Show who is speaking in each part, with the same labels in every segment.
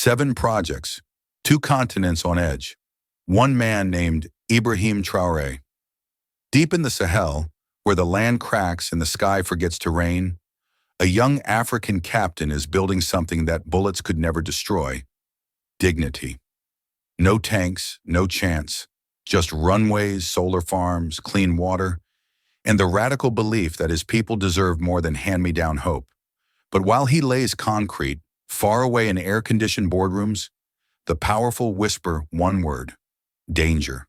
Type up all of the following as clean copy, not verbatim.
Speaker 1: 7 projects, 2 continents on edge, one man named Ibrahim Traoré. Deep in the Sahel, where the land cracks and the sky forgets to rain, a young African captain is building something that bullets could never destroy: dignity. No tanks, no chance, just runways, solar farms, clean water, and the radical belief that his people deserve more than hand-me-down hope. But while he lays concrete, far away in air-conditioned boardrooms, the powerful whisper one word: danger.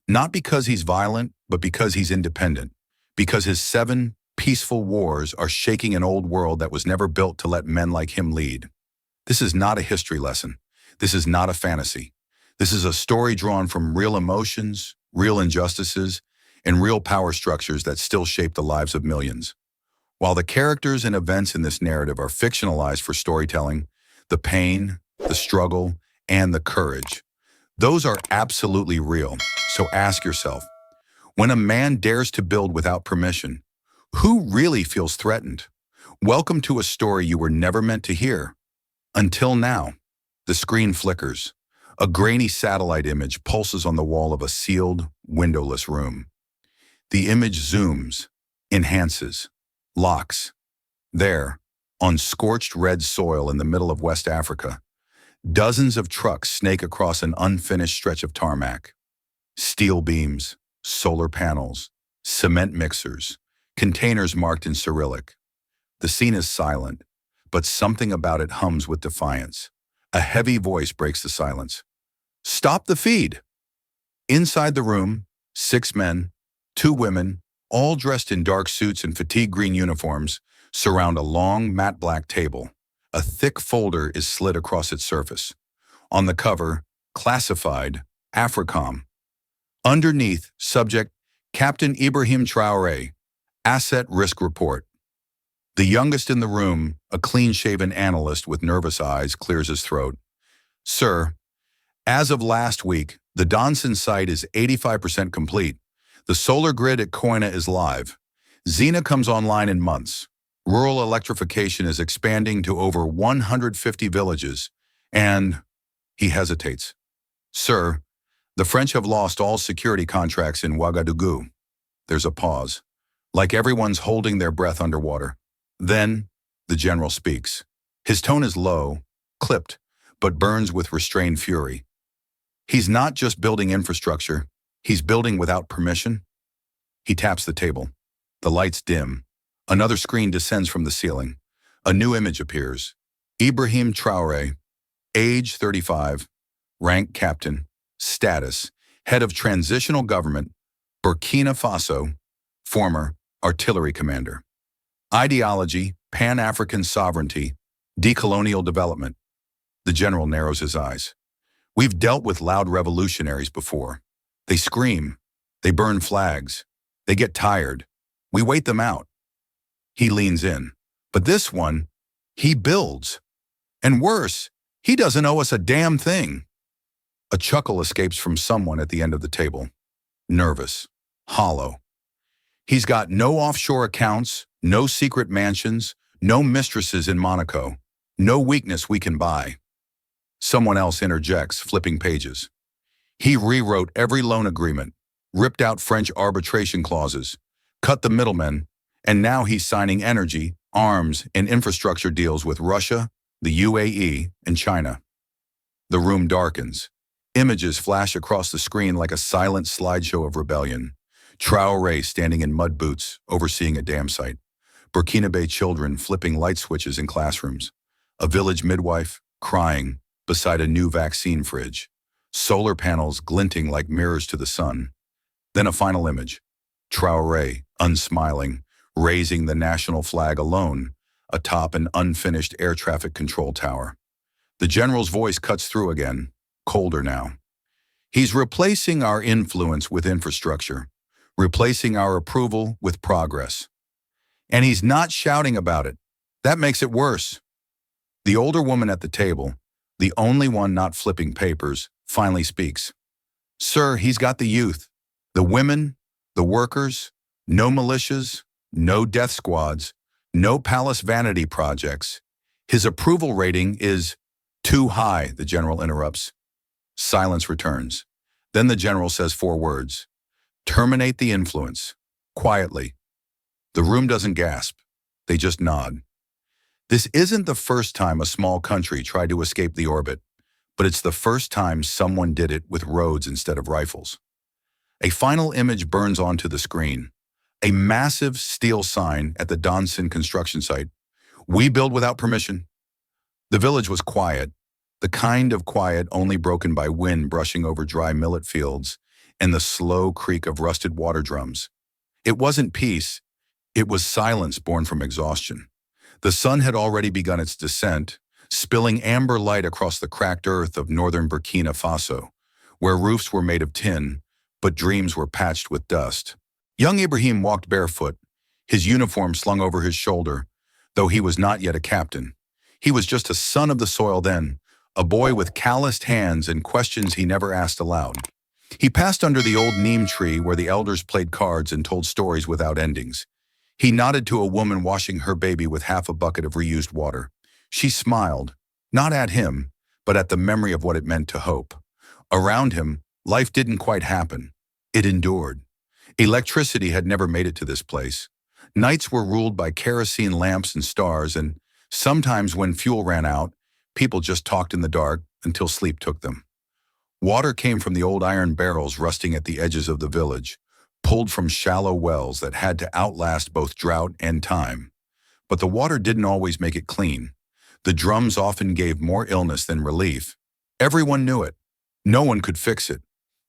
Speaker 1: Not because he's violent, but because he's independent. Because his 7 peaceful wars are shaking an old world that was never built to let men like him lead. This is not a history lesson. This is not a fantasy. This is a story drawn from real emotions, real injustices, and real power structures that still shape the lives of millions. While the characters and events in this narrative are fictionalized for storytelling, the pain, the struggle, and the courage, those are absolutely real. So ask yourself, when a man dares to build without permission, who really feels threatened? Welcome to a story you were never meant to hear. Until now. The screen flickers. A grainy satellite image pulses on the wall of a sealed, windowless room. The image zooms, enhances, locks. There, on scorched red soil in the middle of West Africa, dozens of trucks snake across an unfinished stretch of tarmac. Steel beams, solar panels, cement mixers, containers marked in Cyrillic. The scene is silent, but something about it hums with defiance. A heavy voice breaks the silence. Stop the feed! Inside the room, 6 men, 2 women, all dressed in dark suits and fatigue green uniforms, surround a long, matte black table. A thick folder is slid across its surface. On the cover, classified, AFRICOM. Underneath, subject, Captain Ibrahim Traoré, Asset Risk Report. The youngest in the room, a clean-shaven analyst with nervous eyes, clears his throat. Sir, as of last week, the Donson site is 85% complete. The solar grid at Koina is live. Xena comes online in months. Rural electrification is expanding to over 150 villages. And he hesitates. Sir, the French have lost all security contracts in Ouagadougou. There's a pause, like everyone's holding their breath underwater. Then, the general speaks. His tone is low, clipped, but burns with restrained fury. He's not just building infrastructure, he's building without permission. He taps the table. The lights dim. Another screen descends from the ceiling. A new image appears. Ibrahim Traoré, age 35, rank captain, status, head of transitional government, Burkina Faso, former artillery commander. Ideology, Pan-African sovereignty, decolonial development. The general narrows his eyes. We've dealt with loud revolutionaries before. They scream, they burn flags, they get tired. We wait them out. He leans in. But this one, he builds. And worse, he doesn't owe us a damn thing. A chuckle escapes from someone at the end of the table. Nervous, hollow. He's got no offshore accounts, no secret mansions, no mistresses in Monaco, no weakness we can buy. Someone else interjects, flipping pages. He rewrote every loan agreement, ripped out French arbitration clauses, cut the middlemen, and now he's signing energy, arms, and infrastructure deals with Russia, the UAE, and China. The room darkens. Images flash across the screen like a silent slideshow of rebellion. Traoré standing in mud boots, overseeing a dam site. Burkinabe children flipping light switches in classrooms. A village midwife, crying, beside a new vaccine fridge. Solar panels glinting like mirrors to the sun. Then a final image. Traoré, unsmiling, raising the national flag alone, atop an unfinished air traffic control tower. The general's voice cuts through again, colder now. He's replacing our influence with infrastructure, replacing our approval with progress. And he's not shouting about it. That makes it worse. The older woman at the table, the only one not flipping papers, finally speaks. Sir, he's got the youth, the women, the workers, no militias, no death squads, no palace vanity projects. His approval rating is Too high, the general interrupts. Silence returns. Then the general says 4 words. Terminate the influence. Quietly. The room doesn't gasp. They just nod. This isn't the first time a small country tried to escape the orbit, but it's the first time someone did it with roads instead of rifles. A final image burns onto the screen. A massive steel sign at the Donson construction site. We build without permission. The village was quiet, the kind of quiet only broken by wind brushing over dry millet fields and the slow creak of rusted water drums. It wasn't peace, it was silence born from exhaustion. The sun had already begun its descent, spilling amber light across the cracked earth of northern Burkina Faso, where roofs were made of tin, but dreams were patched with dust. Young Ibrahim walked barefoot, his uniform slung over his shoulder, though he was not yet a captain. He was just a son of the soil then, a boy with calloused hands and questions he never asked aloud. He passed under the old neem tree where the elders played cards and told stories without endings. He nodded to a woman washing her baby with half a bucket of reused water. She smiled, not at him, but at the memory of what it meant to hope. Around him, life didn't quite happen. It endured. Electricity had never made it to this place. Nights were ruled by kerosene lamps and stars, and sometimes when fuel ran out, people just talked in the dark until sleep took them. Water came from the old iron barrels rusting at the edges of the village, pulled from shallow wells that had to outlast both drought and time. But the water didn't always make it clean. The drums often gave more illness than relief. Everyone knew it. No one could fix it.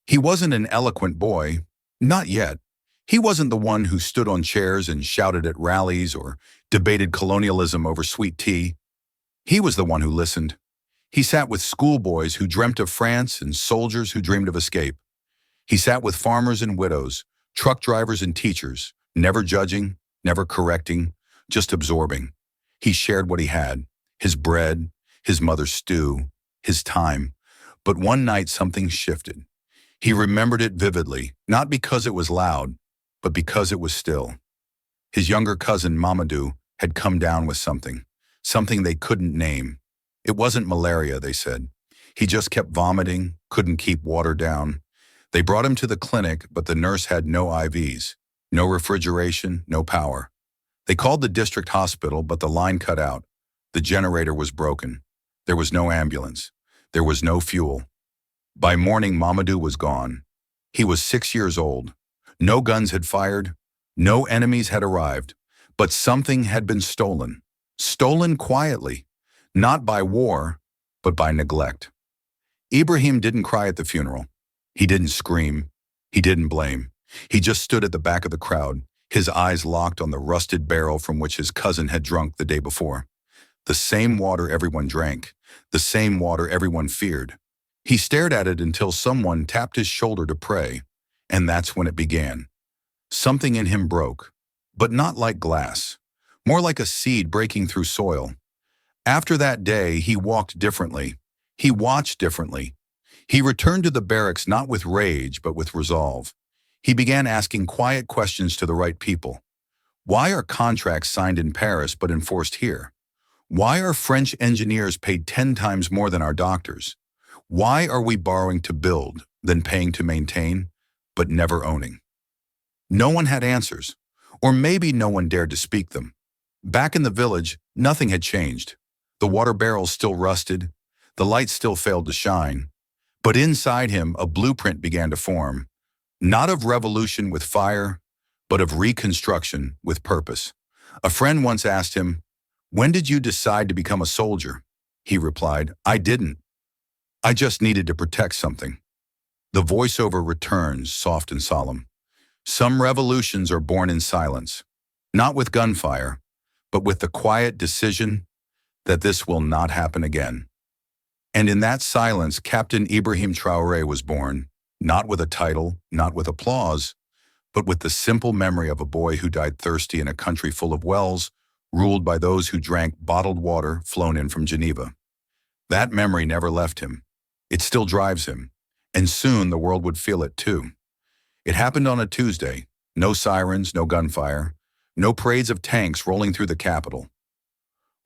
Speaker 1: He wasn't an eloquent boy. Not yet. He wasn't the one who stood on chairs and shouted at rallies or debated colonialism over sweet tea. He was the one who listened. He sat with schoolboys who dreamt of France and soldiers who dreamed of escape. He sat with farmers and widows, truck drivers and teachers, never judging, never correcting, just absorbing. He shared what he had, his bread, his mother's stew, his time. But one night something shifted. He remembered it vividly, not because it was loud, but because it was still. His younger cousin, Mamadou, had come down with something they couldn't name. It wasn't malaria, they said. He just kept vomiting, couldn't keep water down. They brought him to the clinic, but the nurse had no IVs, no refrigeration, no power. They called the district hospital, but the line cut out. The generator was broken. There was no ambulance. There was no fuel. By morning, Mamadou was gone. He was 6 years old. No guns had fired. No enemies had arrived. But something had been stolen. Stolen quietly. Not by war, but by neglect. Ibrahim didn't cry at the funeral. He didn't scream. He didn't blame. He just stood at the back of the crowd, his eyes locked on the rusted barrel from which his cousin had drunk the day before. The same water everyone drank. The same water everyone feared. He stared at it until someone tapped his shoulder to pray, and that's when it began. Something in him broke, but not like glass, more like a seed breaking through soil. After that day, he walked differently. He watched differently. He returned to the barracks not with rage, but with resolve. He began asking quiet questions to the right people. Why are contracts signed in Paris but enforced here? Why are French engineers paid 10 times more than our doctors? Why are we borrowing to build, then paying to maintain, but never owning? No one had answers, or maybe no one dared to speak them. Back in the village, nothing had changed. The water barrels still rusted, the lights still failed to shine. But inside him, a blueprint began to form, not of revolution with fire, but of reconstruction with purpose. A friend once asked him, "When did you decide to become a soldier?" He replied, "I didn't. I just needed to protect something." The voiceover returns, soft and solemn. Some revolutions are born in silence, not with gunfire, but with the quiet decision that this will not happen again. And in that silence, Captain Ibrahim Traoré was born, not with a title, not with applause, but with the simple memory of a boy who died thirsty in a country full of wells, ruled by those who drank bottled water flown in from Geneva. That memory never left him. It still drives him, and soon the world would feel it too. It happened on a Tuesday. No sirens, no gunfire, no parades of tanks rolling through the capital.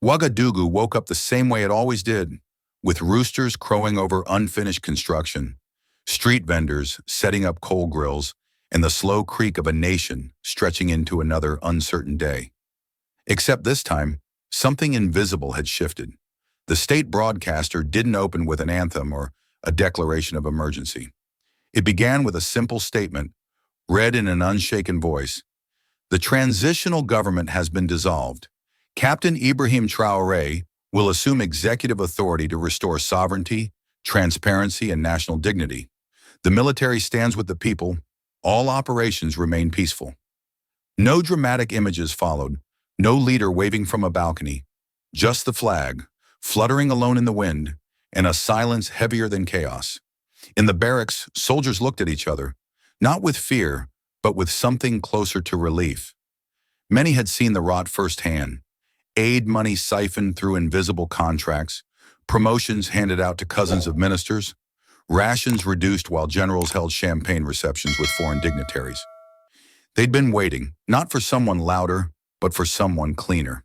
Speaker 1: Ouagadougou woke up the same way it always did, with roosters crowing over unfinished construction, street vendors setting up coal grills, and the slow creak of a nation stretching into another uncertain day. Except this time, something invisible had shifted. The state broadcaster didn't open with an anthem or a declaration of emergency. It began with a simple statement, read in an unshaken voice. The transitional government has been dissolved. Captain Ibrahim Traoré will assume executive authority to restore sovereignty, transparency, and national dignity. The military stands with the people. All operations remain peaceful. No dramatic images followed, no leader waving from a balcony, just the flag, fluttering alone in the wind, and a silence heavier than chaos. In the barracks, soldiers looked at each other, not with fear, but with something closer to relief. Many had seen the rot firsthand. Aid money siphoned through invisible contracts, promotions handed out to cousins of ministers, rations reduced while generals held champagne receptions with foreign dignitaries. They'd been waiting, not for someone louder, but for someone cleaner.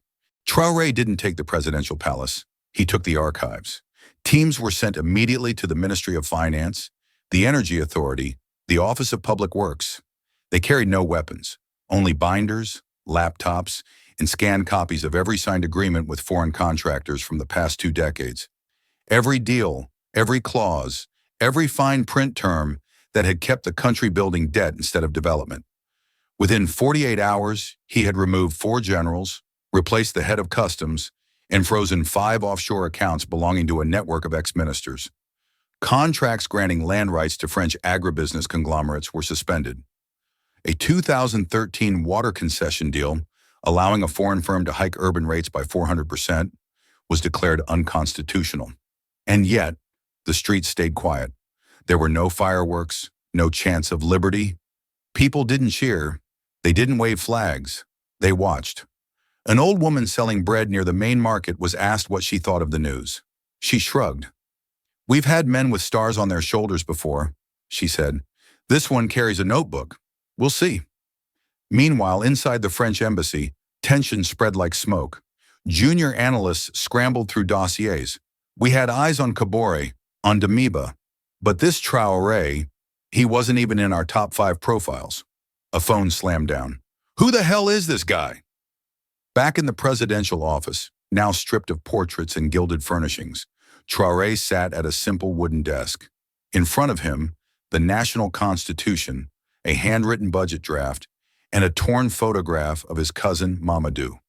Speaker 1: Traoré didn't take the presidential palace. He took the archives. Teams were sent immediately to the Ministry of Finance, the Energy Authority, the Office of Public Works. They carried no weapons, only binders, laptops, and scanned copies of every signed agreement with foreign contractors from the past 2 decades. Every deal, every clause, every fine print term that had kept the country building debt instead of development. Within 48 hours, he had removed 4 generals, replaced the head of customs, and frozen 5 offshore accounts belonging to a network of ex-ministers. Contracts granting land rights to French agribusiness conglomerates were suspended. A 2013 water concession deal, allowing a foreign firm to hike urban rates by 400%, was declared unconstitutional. And yet, the streets stayed quiet. There were no fireworks, no chants of liberty. People didn't cheer. They didn't wave flags. They watched. An old woman selling bread near the main market was asked what she thought of the news. She shrugged. "We've had men with stars on their shoulders before," she said. "This one carries a notebook. We'll see." Meanwhile, inside the French embassy, tension spread like smoke. Junior analysts scrambled through dossiers. We had eyes on Kabore, on Damiba, but this Traoré, he wasn't even in our top 5 profiles. A phone slammed down. "Who the hell is this guy?" Back in the presidential office, now stripped of portraits and gilded furnishings, Traoré sat at a simple wooden desk. In front of him, the national constitution, a handwritten budget draft, and a torn photograph of his cousin Mamadou.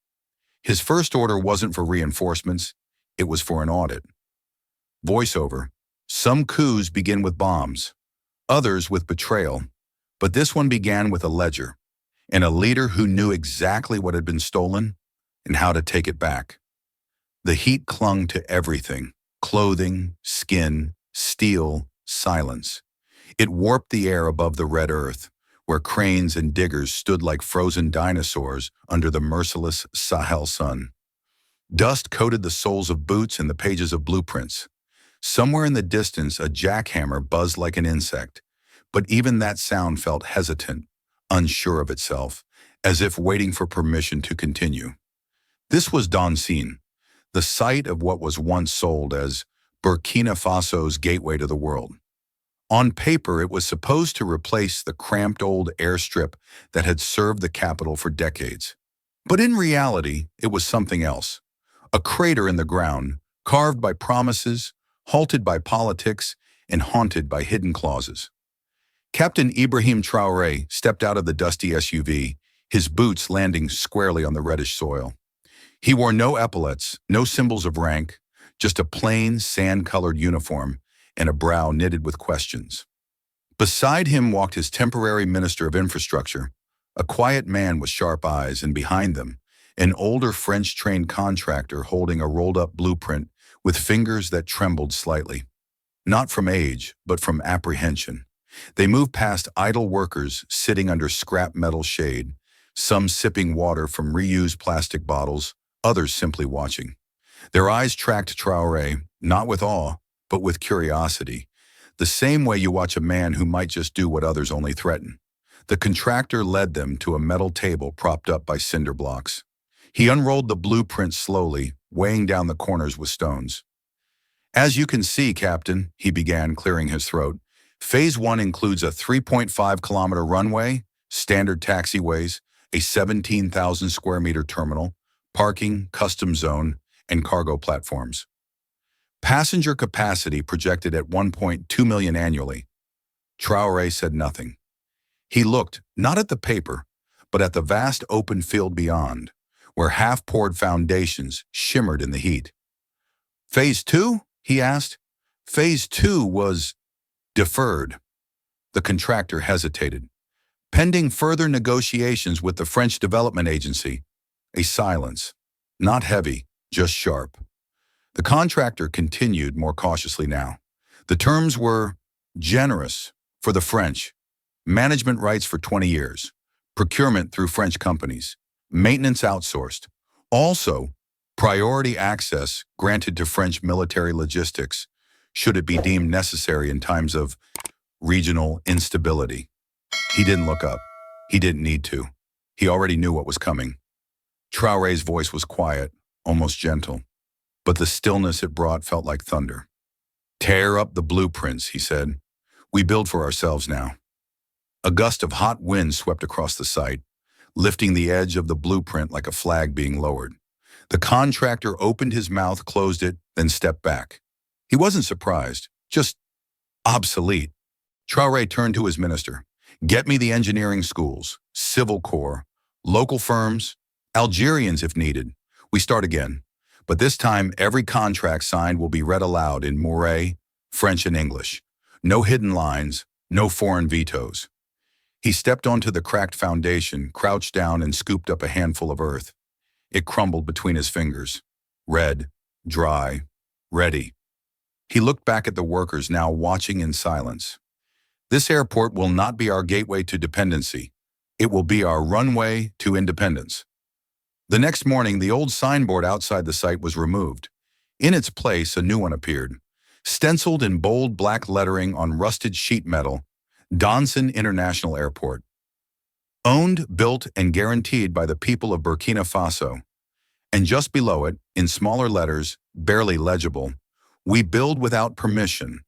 Speaker 1: His first order wasn't for reinforcements, it was for an audit. Voiceover. Some coups begin with bombs, others with betrayal, but this one began with a ledger, and a leader who knew exactly what had been stolen and how to take it back. The heat clung to everything: clothing, skin, steel, silence. It warped the air above the red earth, where cranes and diggers stood like frozen dinosaurs under the merciless Sahel sun. Dust coated the soles of boots and the pages of blueprints. Somewhere in the distance, a jackhammer buzzed like an insect, but even that sound felt hesitant, unsure of itself, as if waiting for permission to continue. This was Dancine, the site of what was once sold as Burkina Faso's gateway to the world. On paper, it was supposed to replace the cramped old airstrip that had served the capital for decades. But in reality, it was something else. A crater in the ground, carved by promises, halted by politics, and haunted by hidden clauses. Captain Ibrahim Traoré stepped out of the dusty SUV, his boots landing squarely on the reddish soil. He wore no epaulets, no symbols of rank, just a plain, sand-colored uniform and a brow knitted with questions. Beside him walked his temporary Minister of Infrastructure, a quiet man with sharp eyes, and behind them, an older French-trained contractor holding a rolled-up blueprint with fingers that trembled slightly. Not from age, but from apprehension. They moved past idle workers sitting under scrap metal shade, some sipping water from reused plastic bottles, others simply watching. Their eyes tracked Traoré, not with awe, but with curiosity, the same way you watch a man who might just do what others only threaten. The contractor led them to a metal table propped up by cinder blocks. He unrolled the blueprint slowly, weighing down the corners with stones. As you can see, Captain, he began, clearing his throat, Phase 1 includes a 3.5-kilometer runway, standard taxiways, a 17,000 square meter terminal, parking, customs zone, and cargo platforms. Passenger capacity projected at 1.2 million annually. Traoré said nothing. He looked not at the paper, but at the vast open field beyond, where half-poured foundations shimmered in the heat. Phase 2? He asked. Phase 2 was deferred. The contractor hesitated. Pending further negotiations with the French Development Agency. A silence. Not heavy, just sharp. The contractor continued more cautiously now. The terms were generous for the French. Management rights for 20 years. Procurement through French companies. Maintenance outsourced. Also, priority access granted to French military logistics, should it be deemed necessary in times of regional instability. He didn't look up. He didn't need to. He already knew what was coming. Traoré's voice was quiet, almost gentle, but the stillness it brought felt like thunder. Tear up the blueprints, he said. We build for ourselves now. A gust of hot wind swept across the site, lifting the edge of the blueprint like a flag being lowered. The contractor opened his mouth, closed it, then stepped back. He wasn't surprised, just obsolete. Traoré turned to his minister. Get me the engineering schools, civil corps, local firms, Algerians if needed. We start again. But this time, every contract signed will be read aloud in Moray, French and English. No hidden lines, no foreign vetoes. He stepped onto the cracked foundation, crouched down and scooped up a handful of earth. It crumbled between his fingers. Red, dry, ready. He looked back at the workers now watching in silence. This airport will not be our gateway to dependency. It will be our runway to independence. The next morning, the old signboard outside the site was removed. In its place, a new one appeared. Stenciled in bold black lettering on rusted sheet metal, Danson International Airport. Owned, built, and guaranteed by the people of Burkina Faso. And just below it, in smaller letters, barely legible, we build without permission.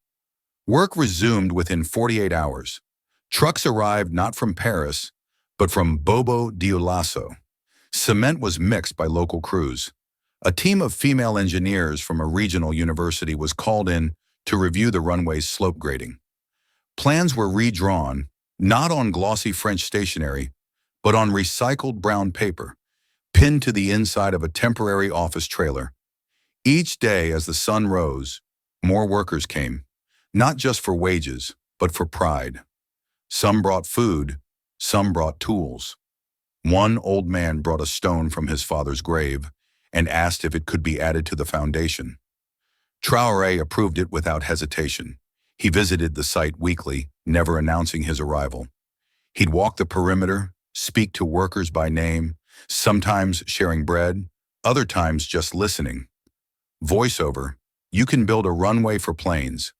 Speaker 1: Work resumed within 48 hours. Trucks arrived not from Paris, but from Bobo Dioulasso. Cement was mixed by local crews. A team of female engineers from a regional university was called in to review the runway's slope grading. Plans were redrawn, not on glossy French stationery, but on recycled brown paper, pinned to the inside of a temporary office trailer. Each day as the sun rose, more workers came, not just for wages, but for pride. Some brought food, some brought tools. One old man brought a stone from his father's grave and asked if it could be added to the foundation. Traoré approved it without hesitation. He visited the site weekly, never announcing his arrival. He'd walk the perimeter, speak to workers by name, sometimes sharing bread, other times just listening. Voiceover: you can build a runway for planes,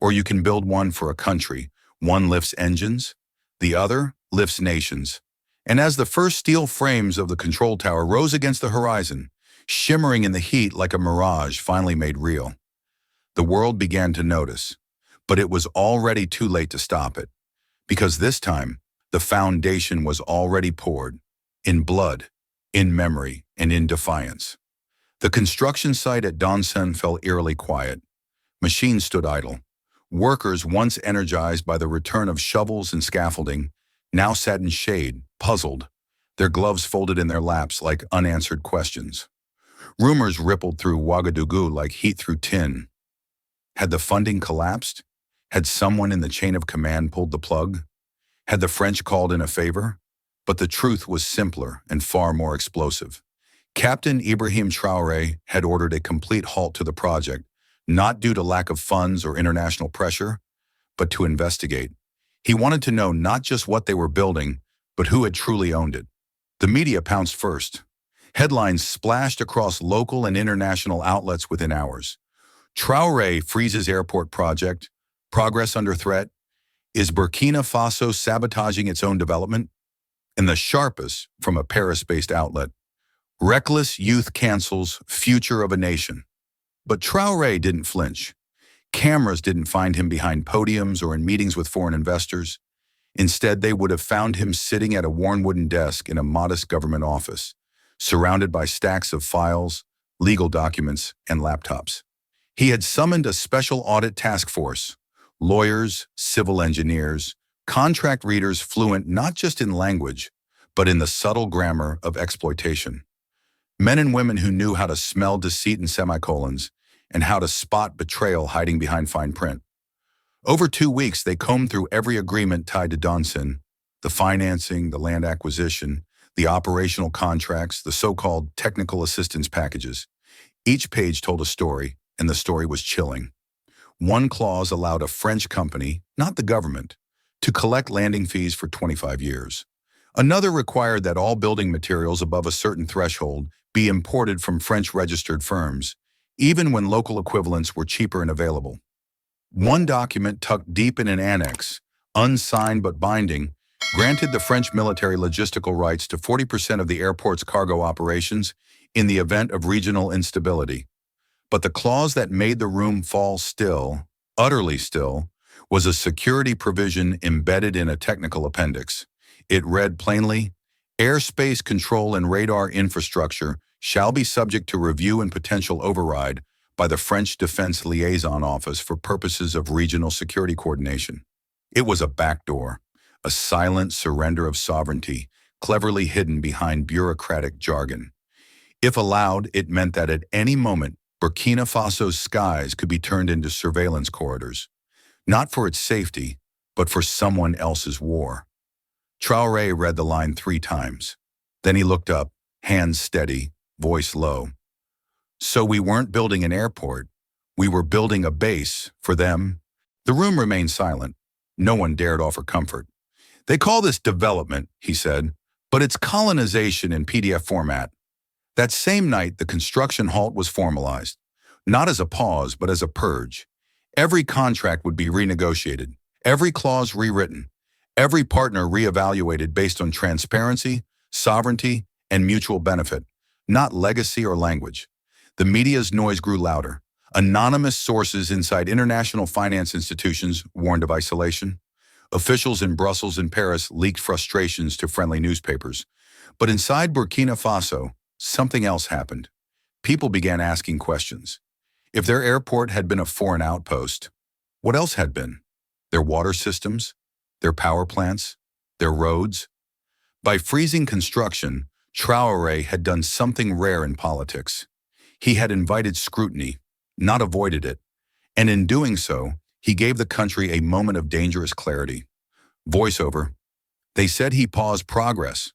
Speaker 1: or you can build one for a country. One lifts engines, the other lifts nations. And as the first steel frames of the control tower rose against the horizon, shimmering in the heat like a mirage finally made real, the world began to notice. But it was already too late to stop it, because this time, the foundation was already poured, in blood, in memory, and in defiance. The construction site at Danson fell eerily quiet. Machines stood idle. Workers, once energized by the return of shovels and scaffolding, now sat in shade, puzzled, their gloves folded in their laps like unanswered questions. Rumors rippled through Ouagadougou like heat through tin. Had the funding collapsed? Had someone in the chain of command pulled the plug? Had the French called in a favor? But the truth was simpler and far more explosive. Captain Ibrahim Traoré had ordered a complete halt to the project, not due to lack of funds or international pressure, but to investigate. He wanted to know not just what they were building, but who had truly owned it. The media pounced first. Headlines splashed across local and international outlets within hours. Traoré freezes airport project, progress under threat. Is Burkina Faso sabotaging its own development? And the sharpest, from a Paris-based outlet, reckless youth cancels future of a nation. But Traoré didn't flinch. Cameras didn't find him behind podiums or in meetings with foreign investors. Instead, they would have found him sitting at a worn wooden desk in a modest government office, surrounded by stacks of files, legal documents, and laptops. He had summoned a special audit task force, lawyers, civil engineers, contract readers fluent not just in language, but in the subtle grammar of exploitation. Men and women who knew how to smell deceit in semicolons and how to spot betrayal hiding behind fine print. Over 2 weeks, they combed through every agreement tied to Donson, the financing, the land acquisition, the operational contracts, the so-called technical assistance packages. Each page told a story, and the story was chilling. One clause allowed a French company, not the government, to collect landing fees for 25 years. Another required that all building materials above a certain threshold be imported from French-registered firms, even when local equivalents were cheaper and available. One document tucked deep in an annex, unsigned but binding, granted the French military logistical rights to 40% of the airport's cargo operations in the event of regional instability. But the clause that made the room fall still, utterly still, was a security provision embedded in a technical appendix. It read plainly, "Airspace control and radar infrastructure shall be subject to review and potential override by the French Defense Liaison Office for purposes of regional security coordination." It was a backdoor, a silent surrender of sovereignty, cleverly hidden behind bureaucratic jargon. If allowed, it meant that at any moment, Burkina Faso's skies could be turned into surveillance corridors, not for its safety, but for someone else's war. Traoré read the line 3 times. Then he looked up, hands steady, voice low. "So we weren't building an airport. We were building a base for them." The room remained silent. No one dared offer comfort. "They call this development," he said, "but it's colonization in PDF format." That same night, the construction halt was formalized, not as a pause, but as a purge. Every contract would be renegotiated, every clause rewritten, every partner reevaluated based on transparency, sovereignty, and mutual benefit, not legacy or language. The media's noise grew louder. Anonymous sources inside international finance institutions warned of isolation. Officials in Brussels and Paris leaked frustrations to friendly newspapers. But inside Burkina Faso, something else happened. People began asking questions. If their airport had been a foreign outpost, what else had been? Their water systems? Their power plants? Their roads? By freezing construction, Traoré had done something rare in politics. He had invited scrutiny, not avoided it, and in doing so, he gave the country a moment of dangerous clarity. Voiceover. They said he paused progress,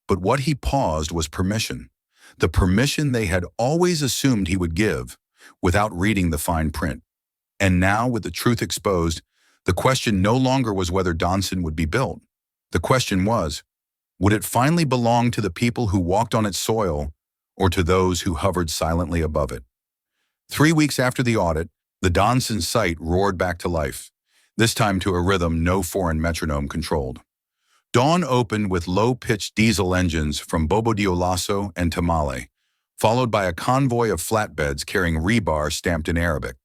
Speaker 1: but what he paused was permission. The permission they had always assumed he would give, without reading the fine print. And now, with the truth exposed, the question no longer was whether Donson would be built. The question was, would it finally belong to the people who walked on its soil, or to those who hovered silently above it? 3 weeks after the audit, the Donson site roared back to life, this time to a rhythm no foreign metronome controlled. Dawn opened with low-pitched diesel engines from Bobo Dioulasso and Tamale, followed by a convoy of flatbeds carrying rebar stamped in Arabic.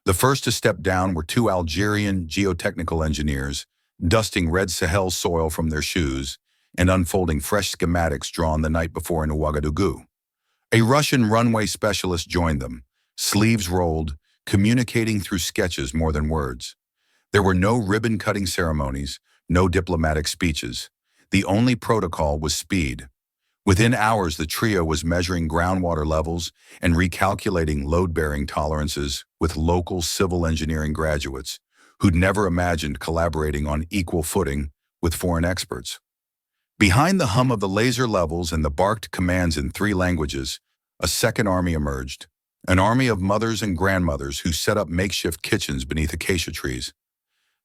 Speaker 1: The first to step down were 2 Algerian geotechnical engineers, dusting red Sahel soil from their shoes and unfolding fresh schematics drawn the night before in Ouagadougou. A Russian runway specialist joined them, sleeves rolled, communicating through sketches more than words. There were no ribbon-cutting ceremonies, no diplomatic speeches. The only protocol was speed. Within hours, the trio was measuring groundwater levels and recalculating load-bearing tolerances with local civil engineering graduates who'd never imagined collaborating on equal footing with foreign experts. Behind the hum of the laser levels and the barked commands in 3 languages, a second army emerged, an army of mothers and grandmothers who set up makeshift kitchens beneath acacia trees.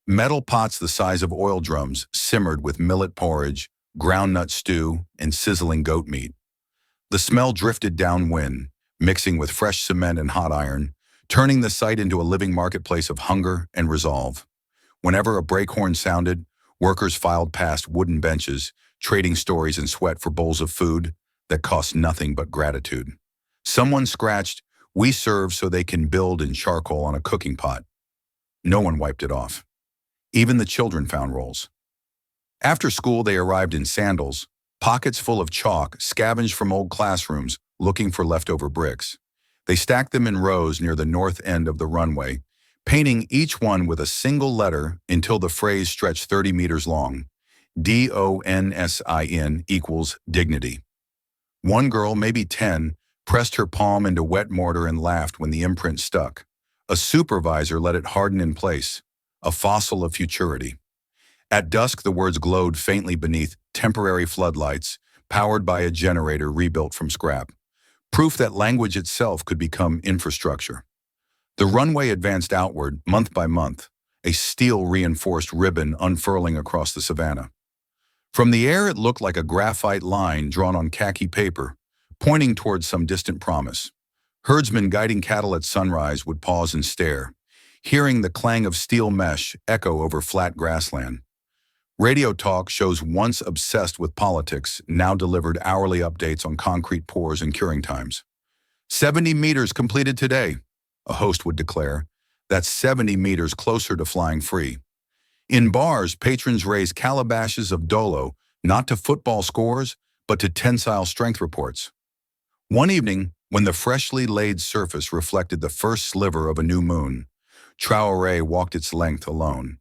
Speaker 1: Metal pots the size of oil drums simmered with millet porridge, groundnut stew, and sizzling goat meat. The smell drifted downwind, mixing with fresh cement and hot iron, turning the site into a living marketplace of hunger and resolve. Whenever a brake horn sounded, workers filed past wooden benches, trading stories and sweat for bowls of food that cost nothing but gratitude. Someone scratched, We serve so they can build in charcoal on a cooking pot. No one wiped it off. Even the children found roles. After school, they arrived in sandals, pockets full of chalk, scavenged from old classrooms, looking for leftover bricks. They stacked them in rows near the north end of the runway, painting each one with a single letter until the phrase stretched 30 meters long. DONSIN equals dignity. One girl, maybe 10, pressed her palm into wet mortar and laughed when the imprint stuck. A supervisor let it harden in place, a fossil of futurity. At dusk, the words glowed faintly beneath temporary floodlights, powered by a generator rebuilt from scrap. Proof that language itself could become infrastructure. The runway advanced outward, month by month, a steel-reinforced ribbon unfurling across the savannah. From the air, it looked like a graphite line drawn on khaki paper, pointing towards some distant promise. Herdsmen guiding cattle at sunrise would pause and stare, hearing the clang of steel mesh echo over flat grassland. Radio talk shows once obsessed with politics now delivered hourly updates on concrete pours and curing times. 70 meters completed today, a host would declare. That's 70 meters closer to flying free. In bars, patrons raised calabashes of dolo, not to football scores, but to tensile strength reports. One evening, when the freshly laid surface reflected the first sliver of a new moon, Traoré walked its length alone.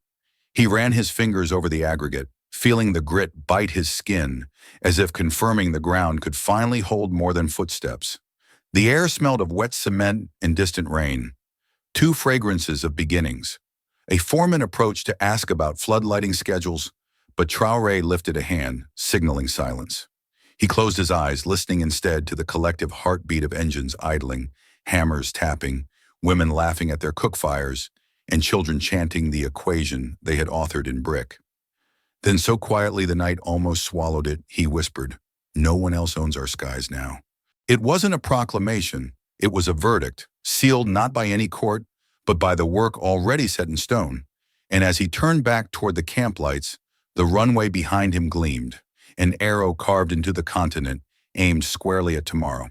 Speaker 1: He ran his fingers over the aggregate, feeling the grit bite his skin, as if confirming the ground could finally hold more than footsteps. The air smelled of wet cement and distant rain. Two fragrances of beginnings. A foreman approached to ask about floodlighting schedules, but Traoré lifted a hand, signaling silence. He closed his eyes, listening instead to the collective heartbeat of engines idling, hammers tapping, women laughing at their cook fires, and children chanting the equation they had authored in brick. Then so quietly the night almost swallowed it, he whispered, "No one else owns our skies now." It wasn't a proclamation, it was a verdict, sealed not by any court, but by the work already set in stone. And as he turned back toward the camp lights, the runway behind him gleamed, an arrow carved into the continent, aimed squarely at tomorrow.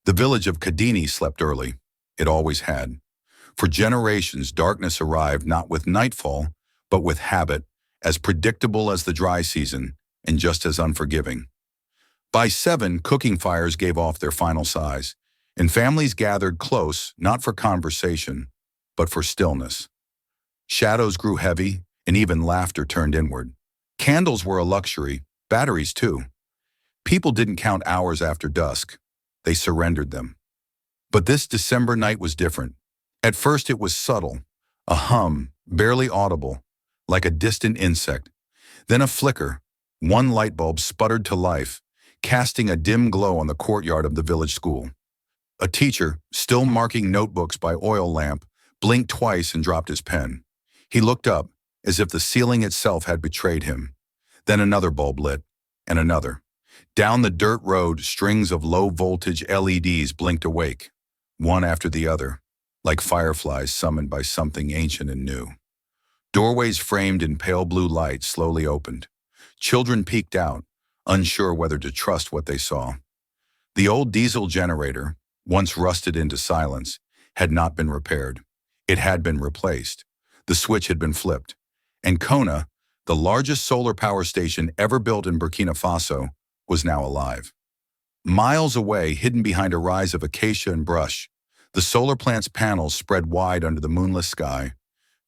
Speaker 1: The village of Kadini slept early. It always had. For generations, darkness arrived not with nightfall, but with habit, as predictable as the dry season, and just as unforgiving. By 7, cooking fires gave off their final sighs, and families gathered close, not for conversation, but for stillness. Shadows grew heavy, and even laughter turned inward. Candles were a luxury, batteries too. People didn't count hours after dusk. They surrendered them. But this December night was different. At first it was subtle, a hum, barely audible, like a distant insect. Then a flicker. One light bulb sputtered to life, casting a dim glow on the courtyard of the village school. A teacher, still marking notebooks by oil lamp, blinked twice and dropped his pen. He looked up, as if the ceiling itself had betrayed him. Then another bulb lit, and another. Down the dirt road, strings of low-voltage LEDs blinked awake, one after the other, like fireflies summoned by something ancient and new. Doorways framed in pale blue light slowly opened. Children peeked out, unsure whether to trust what they saw. The old diesel generator, once rusted into silence, had not been repaired. It had been replaced. The switch had been flipped. And Kona, the largest solar power station ever built in Burkina Faso, was now alive. Miles away, hidden behind a rise of acacia and brush, the solar plant's panels spread wide under the moonless sky,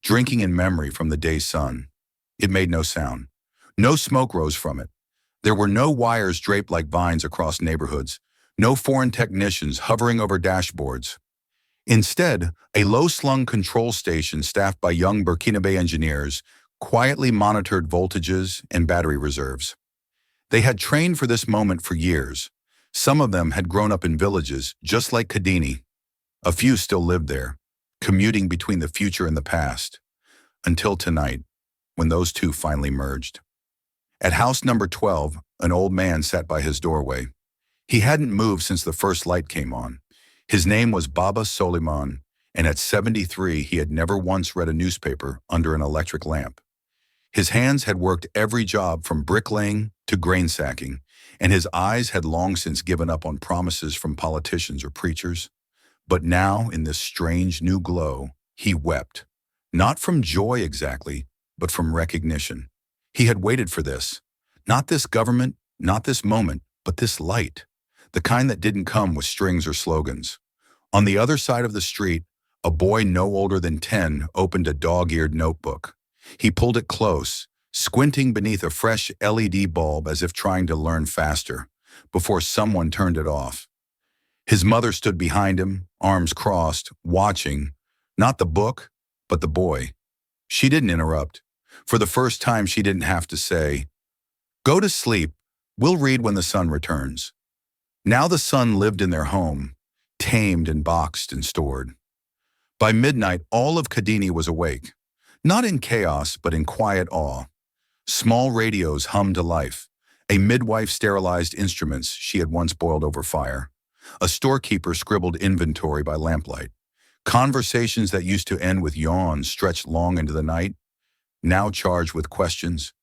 Speaker 1: drinking in memory from the day's sun. It made no sound. No smoke rose from it. There were no wires draped like vines across neighborhoods, no foreign technicians hovering over dashboards. Instead, a low-slung control station staffed by young Burkinabe engineers quietly monitored voltages and battery reserves. They had trained for this moment for years. Some of them had grown up in villages, just like Kadini. A few still lived there, commuting between the future and the past, until tonight, when those two finally merged. At house number 12, an old man sat by his doorway. He hadn't moved since the first light came on. His name was Baba Soliman, and at 73 he had never once read a newspaper under an electric lamp. His hands had worked every job from bricklaying to grain sacking, and his eyes had long since given up on promises from politicians or preachers. But now, in this strange new glow, he wept. Not from joy exactly, but from recognition. He had waited for this. Not this government, not this moment, but this light. The kind that didn't come with strings or slogans. On the other side of the street, a boy no older than 10 opened a dog-eared notebook. He pulled it close, squinting beneath a fresh LED bulb as if trying to learn faster, before someone turned it off. His mother stood behind him, arms crossed, watching, not the book, but the boy. She didn't interrupt. For the first time, she didn't have to say, "Go to sleep. We'll read when the sun returns." Now the sun lived in their home, tamed and boxed and stored. By midnight, all of Kadini was awake, not in chaos, but in quiet awe. Small radios hummed to life. A midwife sterilized instruments she had once boiled over fire. A storekeeper scribbled inventory by lamplight. Conversations that used to end with yawns stretched long into the night, now charged with questions.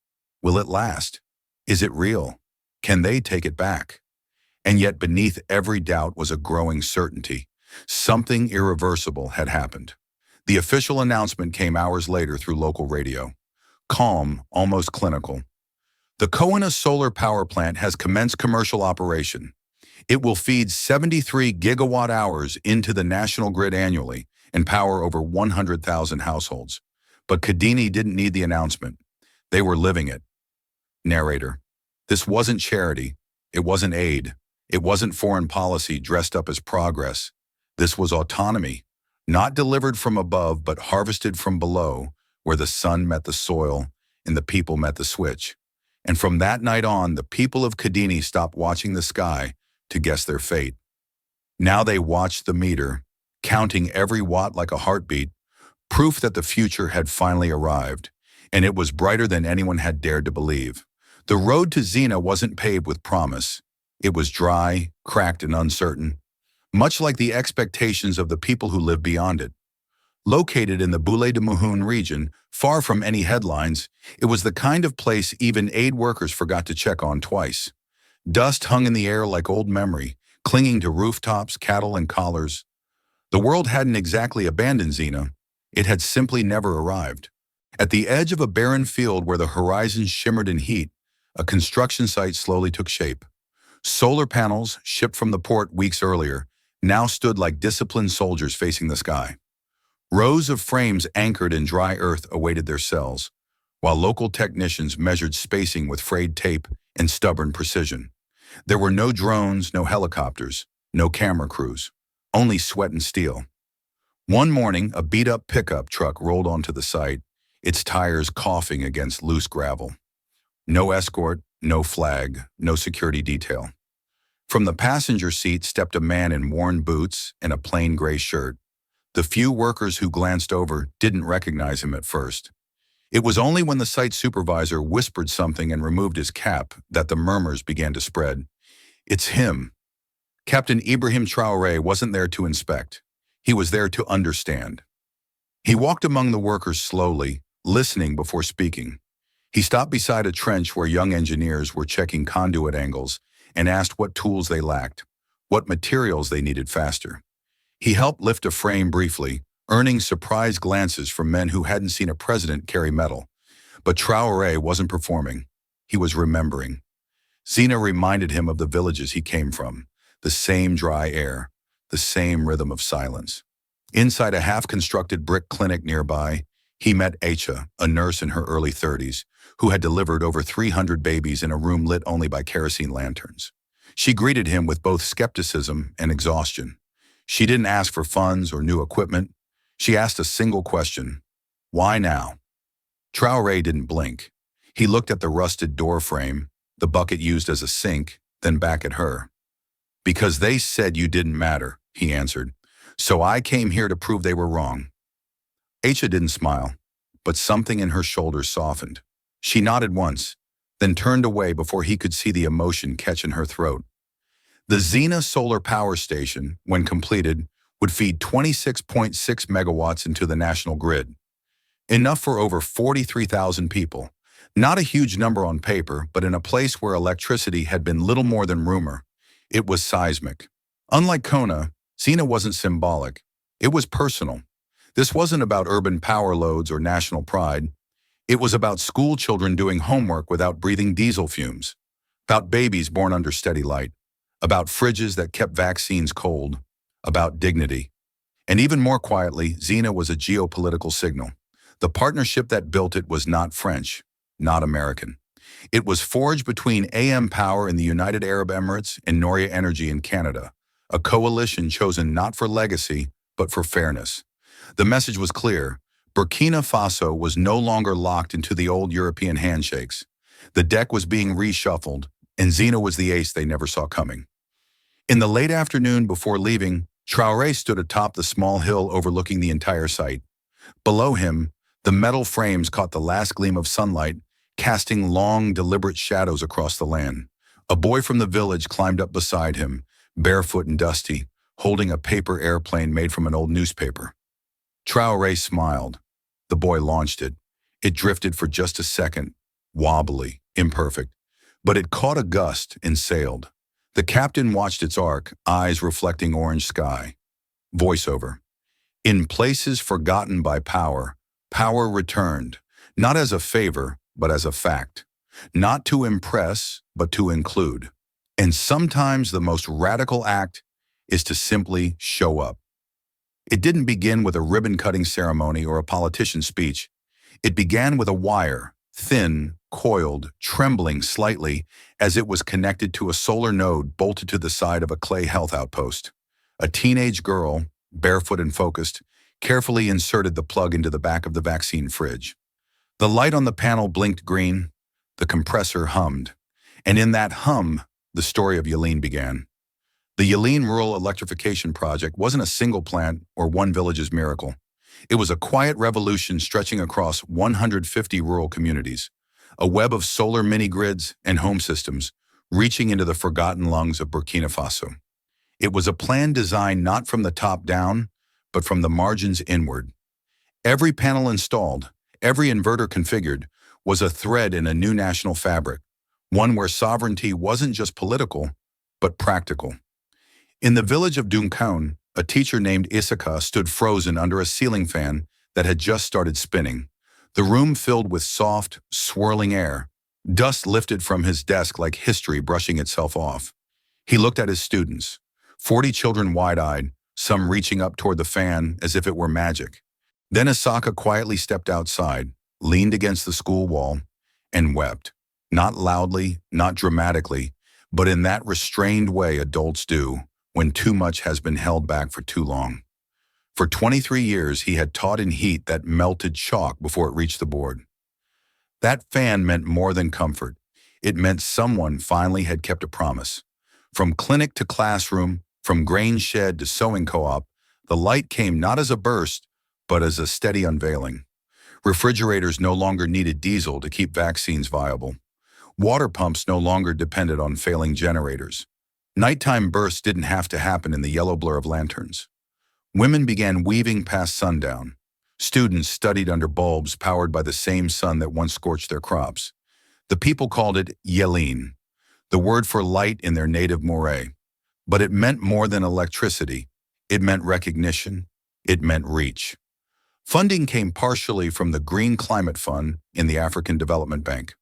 Speaker 1: Will it last? Is it real? Can they take it back? And yet beneath every doubt was a growing certainty. Something irreversible had happened. The official announcement came hours later through local radio. Calm, almost clinical. The Koina solar power plant has commenced commercial operation. It will feed 73 gigawatt hours into the national grid annually and power over 100,000 households. But Kadini didn't need the announcement. They were living it. Narrator. This wasn't charity. It wasn't aid. It wasn't foreign policy dressed up as progress. This was autonomy, not delivered from above, but harvested from below, where the sun met the soil and the people met the switch. And from that night on, the people of Kadini stopped watching the sky to guess their fate. Now they watched the meter, counting every watt like a heartbeat, proof that the future had finally arrived, and it was brighter than anyone had dared to believe. The road to Xena wasn't paved with promise. It was dry, cracked, and uncertain, much like the expectations of the people who lived beyond it. Located in the Boulay de Mohun region, far from any headlines, it was the kind of place even aid workers forgot to check on twice. Dust hung in the air like old memory, clinging to rooftops, cattle, and collars. The world hadn't exactly abandoned Xena. It had simply never arrived. At the edge of a barren field where the horizon shimmered in heat, a construction site slowly took shape. Solar panels, shipped from the port weeks earlier, now stood like disciplined soldiers facing the sky. Rows of frames anchored in dry earth awaited their cells, while local technicians measured spacing with frayed tape and stubborn precision. There were no drones, no helicopters, no camera crews, only sweat and steel. One morning, a beat-up pickup truck rolled onto the site, its tires coughing against loose gravel. No escort, no flag, no security detail. From the passenger seat stepped a man in worn boots and a plain gray shirt. The few workers who glanced over didn't recognize him at first. It was only when the site supervisor whispered something and removed his cap that the murmurs began to spread. "It's him." Captain Ibrahim Traoré wasn't there to inspect. He was there to understand. He walked among the workers slowly, listening before speaking. He stopped beside a trench where young engineers were checking conduit angles and asked what tools they lacked, what materials they needed faster. He helped lift a frame briefly, earning surprised glances from men who hadn't seen a president carry metal. But Traoré wasn't performing. He was remembering. Xena reminded him of the villages he came from, the same dry air, the same rhythm of silence. Inside a half-constructed brick clinic nearby, he met Aisha, a nurse in her early 30s, who had delivered over 300 babies in a room lit only by kerosene lanterns. She greeted him with both skepticism and exhaustion. She didn't ask for funds or new equipment. She asked a single question: why now? Traoré didn't blink. He looked at the rusted door frame, the bucket used as a sink, then back at her. "Because they said you didn't matter," he answered. "So I came here to prove they were wrong." Aisha didn't smile, but something in her shoulders softened. She nodded once, then turned away before he could see the emotion catch in her throat. The Xena solar power station, when completed, would feed 26.6 megawatts into the national grid. Enough for over 43,000 people. Not a huge number on paper, but in a place where electricity had been little more than rumor, it was seismic. Unlike Kona, Zina wasn't symbolic. It was personal. This wasn't about urban power loads or national pride. It was about school children doing homework without breathing diesel fumes, about babies born under steady light, about fridges that kept vaccines cold, about dignity. And even more quietly, Zina was a geopolitical signal. The partnership that built it was not French, not American. It was forged between AM Power in the United Arab Emirates and Noria Energy in Canada, a coalition chosen not for legacy, but for fairness. The message was clear. Burkina Faso was no longer locked into the old European handshakes. The deck was being reshuffled, and Zina was the ace they never saw coming. In the late afternoon before leaving, Traoré stood atop the small hill overlooking the entire site. Below him, the metal frames caught the last gleam of sunlight, casting long, deliberate shadows across the land. A boy from the village climbed up beside him, barefoot and dusty, holding a paper airplane made from an old newspaper. Traoré smiled. The boy launched it. It drifted for just a second, wobbly, imperfect, but it caught a gust and sailed. The captain watched its arc, eyes reflecting orange sky. Voiceover. In places forgotten by power, power returned, not as a favor, but as a fact. Not to impress, but to include. And sometimes the most radical act is to simply show up. It didn't begin with a ribbon-cutting ceremony or a politician's speech. It began with a wire, thin, coiled, trembling slightly as it was connected to a solar node bolted to the side of a clay health outpost. A teenage girl, barefoot and focused, carefully inserted the plug into the back of the vaccine fridge. The light on the panel blinked green, the compressor hummed, and in that hum, the story of Yelin began. The Yelin Rural Electrification Project wasn't a single plant or one village's miracle. It was a quiet revolution stretching across 150 rural communities, a web of solar mini-grids and home systems reaching into the forgotten lungs of Burkina Faso. It was a plan designed not from the top down, but from the margins inward. Every panel installed, every inverter configured, was a thread in a new national fabric, one where sovereignty wasn't just political, but practical. In the village of Dunkaun, a teacher named Isaka stood frozen under a ceiling fan that had just started spinning. The room filled with soft, swirling air. Dust lifted from his desk like history brushing itself off. He looked at his students, 40 children wide-eyed, some reaching up toward the fan as if it were magic. Then Isaka quietly stepped outside, leaned against the school wall, and wept. Not loudly, not dramatically, but in that restrained way adults do when too much has been held back for too long. For 23 years, he had taught in heat that melted chalk before it reached the board. That fan meant more than comfort. It meant someone finally had kept a promise. From clinic to classroom, from grain shed to sewing co-op, the light came not as a burst, but as a steady unveiling. Refrigerators no longer needed diesel to keep vaccines viable. Water pumps no longer depended on failing generators. Nighttime bursts didn't have to happen in the yellow blur of lanterns. Women began weaving past sundown. Students studied under bulbs powered by the same sun that once scorched their crops. The people called it Yelin, the word for light in their native moray. But it meant more than electricity. It meant recognition. It meant reach. Funding came partially from the Green Climate Fund in the African Development Bank.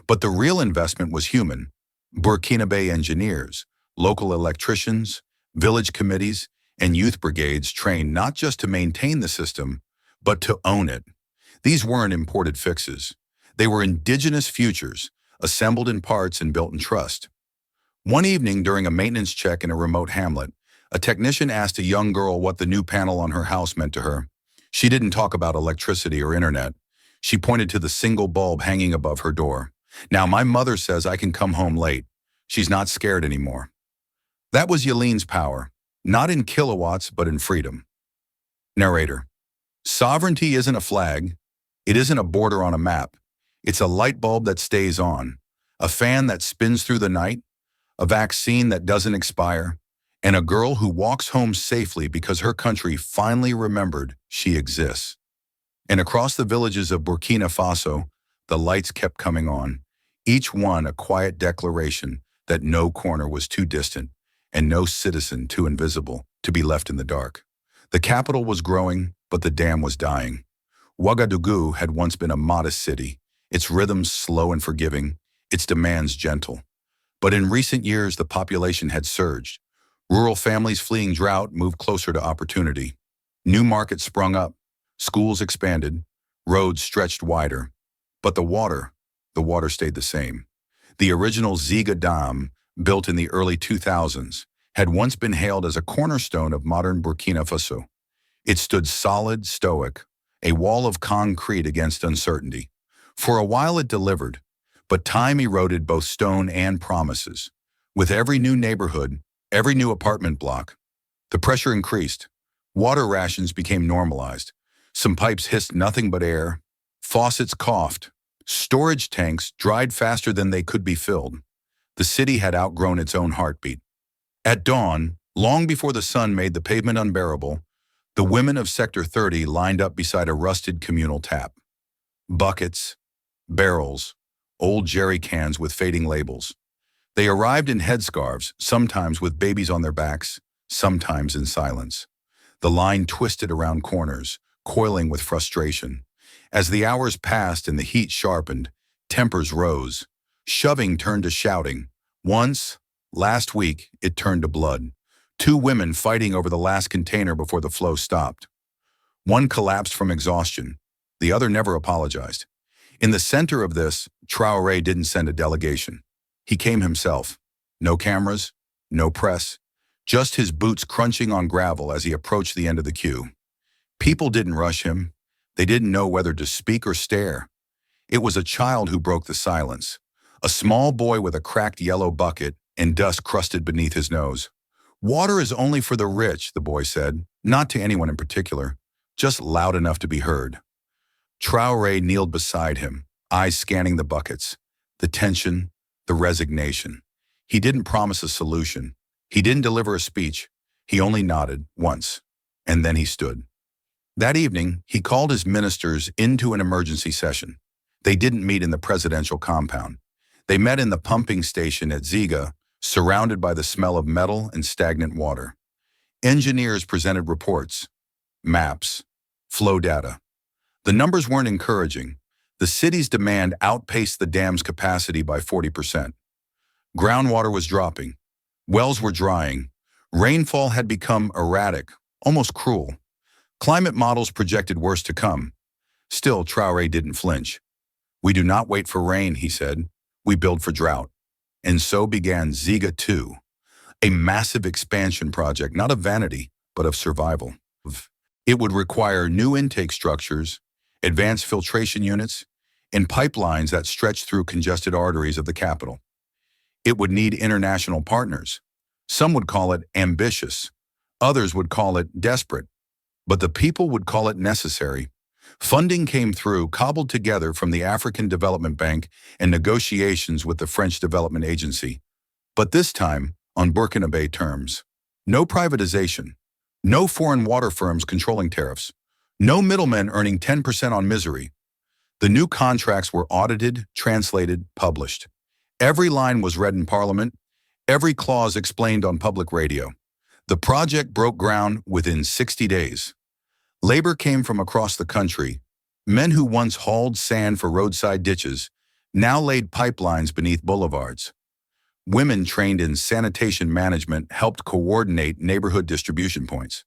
Speaker 1: But the real investment was human. Burkinabe engineers, local electricians, village committees, and youth brigades trained not just to maintain the system, but to own it. These weren't imported fixes. They were indigenous futures, assembled in parts and built in trust. One evening during a maintenance check in a remote hamlet, a technician asked a young girl what the new panel on her house meant to her. She didn't talk about electricity or internet. She pointed to the single bulb hanging above her door. Now, my mother says I can come home late. She's not scared anymore. That was Yelin's power, not in kilowatts, but in freedom. Narrator. Sovereignty isn't a flag. It isn't a border on a map. It's a light bulb that stays on, a fan that spins through the night, a vaccine that doesn't expire, and a girl who walks home safely because her country finally remembered she exists. And across the villages of Burkina Faso, the lights kept coming on, each one a quiet declaration that no corner was too distant and no citizen too invisible to be left in the dark. The capital was growing, but the dam was dying. Ouagadougou had once been a modest city, its rhythms slow and forgiving, its demands gentle. But in recent years, the population had surged. Rural families fleeing drought moved closer to opportunity. New markets sprung up, schools expanded, roads stretched wider. But the water stayed the same. The original Ziga Dam, built in the early 2000s, had once been hailed as a cornerstone of modern Burkina Faso. It stood solid, stoic, a wall of concrete against uncertainty. For a while it delivered, but time eroded both stone and promises. With every new neighborhood, every new apartment block, the pressure increased. Water rations became normalized. Some pipes hissed nothing but air. Faucets coughed. Storage tanks dried faster than they could be filled. The city had outgrown its own heartbeat. At dawn, long before the sun made the pavement unbearable, the women of Sector 30 lined up beside a rusted communal tap. Buckets, barrels, old jerry cans with fading labels. They arrived in headscarves, sometimes with babies on their backs, sometimes in silence. The line twisted around corners, coiling with frustration. As the hours passed and the heat sharpened, tempers rose. Shoving turned to shouting. Once, last week, it turned to blood. Two women fighting over the last container before the flow stopped. One collapsed from exhaustion. The other never apologized. In the center of this, Traoré didn't send a delegation. He came himself. No cameras, no press, just his boots crunching on gravel as he approached the end of the queue. People didn't rush him. They didn't know whether to speak or stare. It was a child who broke the silence. A small boy with a cracked yellow bucket and dust crusted beneath his nose. "Water is only for the rich," the boy said, not to anyone in particular, just loud enough to be heard. Traoré kneeled beside him, eyes scanning the buckets, the tension, the resignation. He didn't promise a solution. He didn't deliver a speech. He only nodded once, and then he stood. That evening, he called his ministers into an emergency session. They didn't meet in the presidential compound. They met in the pumping station at Ziga, surrounded by the smell of metal and stagnant water. Engineers presented reports, maps, flow data. The numbers weren't encouraging. The city's demand outpaced the dam's capacity by 40%. Groundwater was dropping. Wells were drying. Rainfall had become erratic, almost cruel. Climate models projected worse to come. Still, Traoré didn't flinch. "We do not wait for rain," he said. "We build for drought." And so began Ziga 2, a massive expansion project, not of vanity, but of survival. It would require new intake structures, advanced filtration units, and pipelines that stretched through congested arteries of the capital. It would need international partners. Some would call it ambitious. Others would call it desperate. But the people would call it necessary. Funding came through, cobbled together from the African Development Bank and negotiations with the French Development Agency. But this time, on Burkina terms. No privatization. No foreign water firms controlling tariffs. No middlemen earning 10% on misery. The new contracts were audited, translated, published. Every line was read in Parliament. Every clause explained on public radio. The project broke ground within 60 days. Labor came from across the country. Men who once hauled sand for roadside ditches now laid pipelines beneath boulevards. Women trained in sanitation management helped coordinate neighborhood distribution points.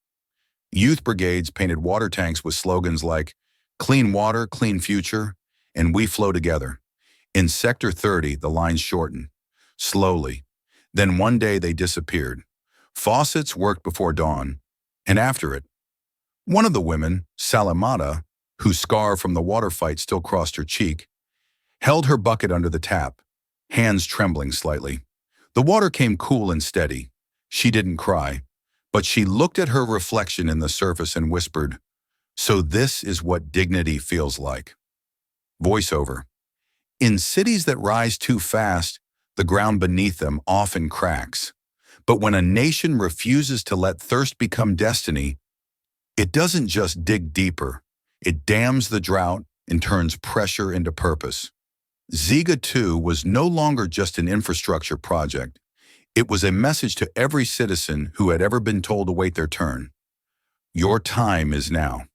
Speaker 1: Youth brigades painted water tanks with slogans like "Clean water, clean future," and "We flow together." In Sector 30, the lines shortened, slowly. Then one day they disappeared. Faucets worked before dawn, and after it. One of the women, Salamata, whose scar from the water fight still crossed her cheek, held her bucket under the tap, hands trembling slightly. The water came cool and steady. She didn't cry, but she looked at her reflection in the surface and whispered, "So this is what dignity feels like." Voiceover. In cities that rise too fast, the ground beneath them often cracks. But when a nation refuses to let thirst become destiny, it doesn't just dig deeper. It dams the drought and turns pressure into purpose. Ziga 2 was no longer just an infrastructure project. It was a message to every citizen who had ever been told to wait their turn. Your time is now.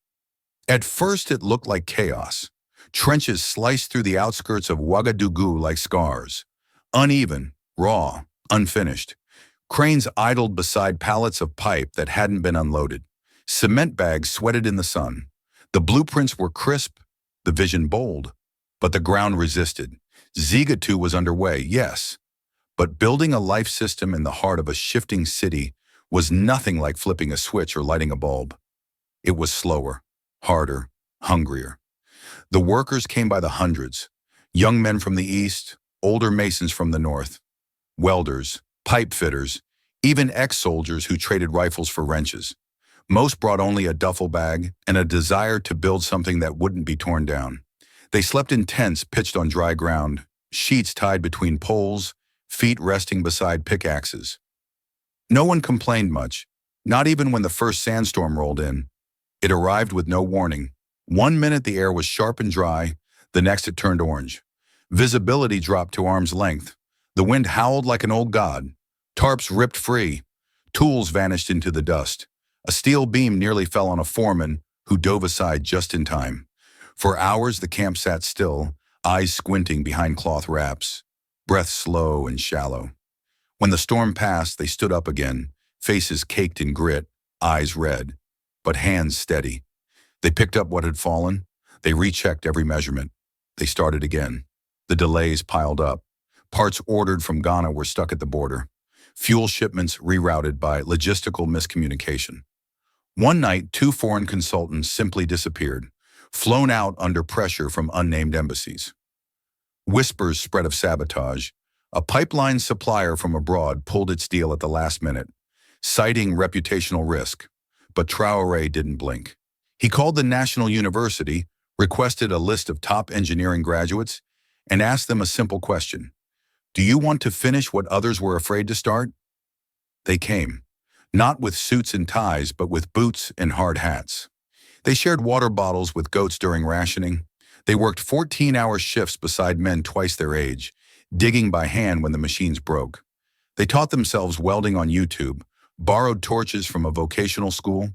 Speaker 1: At first it looked like chaos. Trenches sliced through the outskirts of Ouagadougou like scars. Uneven, raw, unfinished. Cranes idled beside pallets of pipe that hadn't been unloaded. Cement bags sweated in the sun. The blueprints were crisp, the vision bold. But the ground resisted. Ziga 2 was underway, yes. But building a life system in the heart of a shifting city was nothing like flipping a switch or lighting a bulb. It was slower, harder, hungrier. The workers came by the hundreds. Young men from the east, older masons from the north. Welders, pipe fitters, even ex-soldiers who traded rifles for wrenches. Most brought only a duffel bag and a desire to build something that wouldn't be torn down. They slept in tents pitched on dry ground, sheets tied between poles, feet resting beside pickaxes. No one complained much, not even when the first sandstorm rolled in. It arrived with no warning. One minute the air was sharp and dry, the next it turned orange. Visibility dropped to arm's length. The wind howled like an old god. Tarps ripped free. Tools vanished into the dust. A steel beam nearly fell on a foreman who dove aside just in time. For hours the camp sat still, eyes squinting behind cloth wraps, breath slow and shallow. When the storm passed, they stood up again, faces caked in grit, eyes red, but hands steady. They picked up what had fallen. They rechecked every measurement. They started again. The delays piled up. Parts ordered from Ghana were stuck at the border. Fuel shipments rerouted by logistical miscommunication. One night, 2 foreign consultants simply disappeared, flown out under pressure from unnamed embassies. Whispers spread of sabotage. A pipeline supplier from abroad pulled its deal at the last minute, citing reputational risk. But Traoré didn't blink. He called the National University, requested a list of top engineering graduates, and asked them a simple question. Do you want to finish what others were afraid to start? They came, not with suits and ties, but with boots and hard hats. They shared water bottles with goats during rationing. They worked 14-hour shifts beside men twice their age, digging by hand when the machines broke. They taught themselves welding on YouTube, borrowed torches from a vocational school,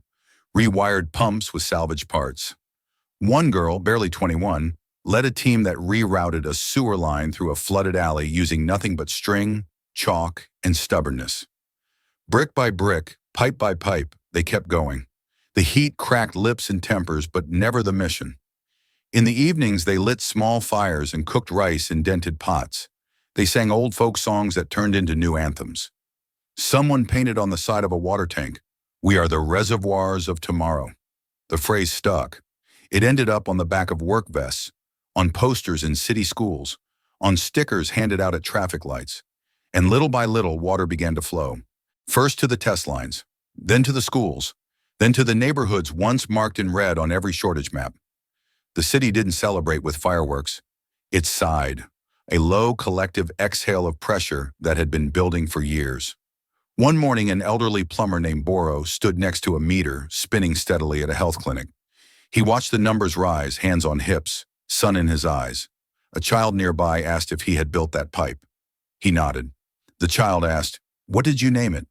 Speaker 1: rewired pumps with salvage parts. One girl, barely 21, led a team that rerouted a sewer line through a flooded alley using nothing but string, chalk, and stubbornness. Brick by brick, pipe by pipe, they kept going. The heat cracked lips and tempers, but never the mission. In the evenings, they lit small fires and cooked rice in dented pots. They sang old folk songs that turned into new anthems. Someone painted on the side of a water tank, "We are the reservoirs of tomorrow." The phrase stuck. It ended up on the back of work vests, on posters in city schools, on stickers handed out at traffic lights. And little by little, water began to flow. First to the test lines, then to the schools, then to the neighborhoods once marked in red on every shortage map. The city didn't celebrate with fireworks. It sighed, a low collective exhale of pressure that had been building for years. One morning, an elderly plumber named Boro stood next to a meter spinning steadily at a health clinic. He watched the numbers rise, hands on hips, sun in his eyes. A child nearby asked if he had built that pipe. He nodded. The child asked, "What did you name it?"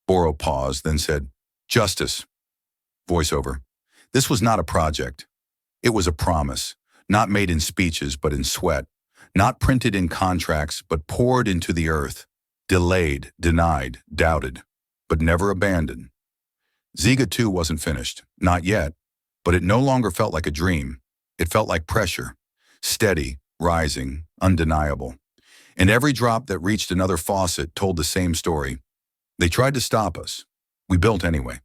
Speaker 1: Boro paused, then said, "Justice." Voiceover. This was not a project. It was a promise, not made in speeches but in sweat, not printed in contracts but poured into the earth, delayed, denied, doubted, but never abandoned. Ziga 2 wasn't finished, not yet, but it no longer felt like a dream. It felt like pressure, steady, rising, undeniable. And every drop that reached another faucet told the same story. They tried to stop us. We built anyway.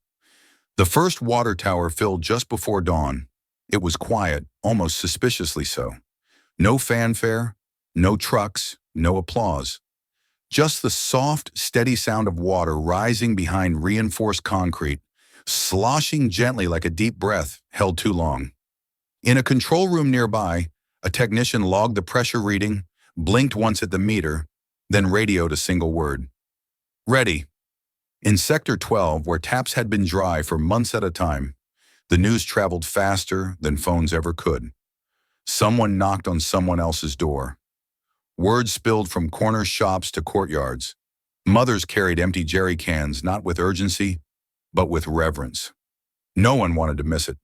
Speaker 1: The first water tower filled just before dawn. It was quiet, almost suspiciously so. No fanfare, no trucks, no applause. Just the soft, steady sound of water rising behind reinforced concrete, sloshing gently like a deep breath held too long. In a control room nearby, a technician logged the pressure reading, blinked once at the meter, then radioed a single word. Ready. In Sector 12, where taps had been dry for months at a time, the news traveled faster than phones ever could. Someone knocked on someone else's door. Word spilled from corner shops to courtyards. Mothers carried empty jerry cans not with urgency, but with reverence. No one wanted to miss it.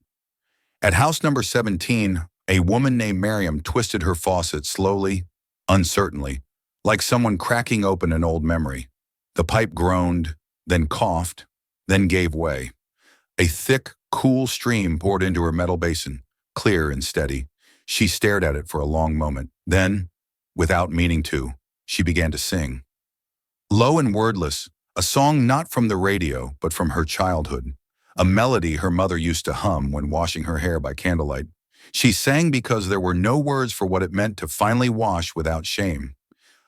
Speaker 1: At house number 17, a woman named Miriam twisted her faucet slowly, uncertainly, like someone cracking open an old memory. The pipe groaned, then coughed, then gave way. A thick, cool stream poured into her metal basin, clear and steady. She stared at it for a long moment. Then, without meaning to, she began to sing. Low and wordless, a song not from the radio, but from her childhood. A melody her mother used to hum when washing her hair by candlelight. She sang because there were no words for what it meant to finally wash without shame.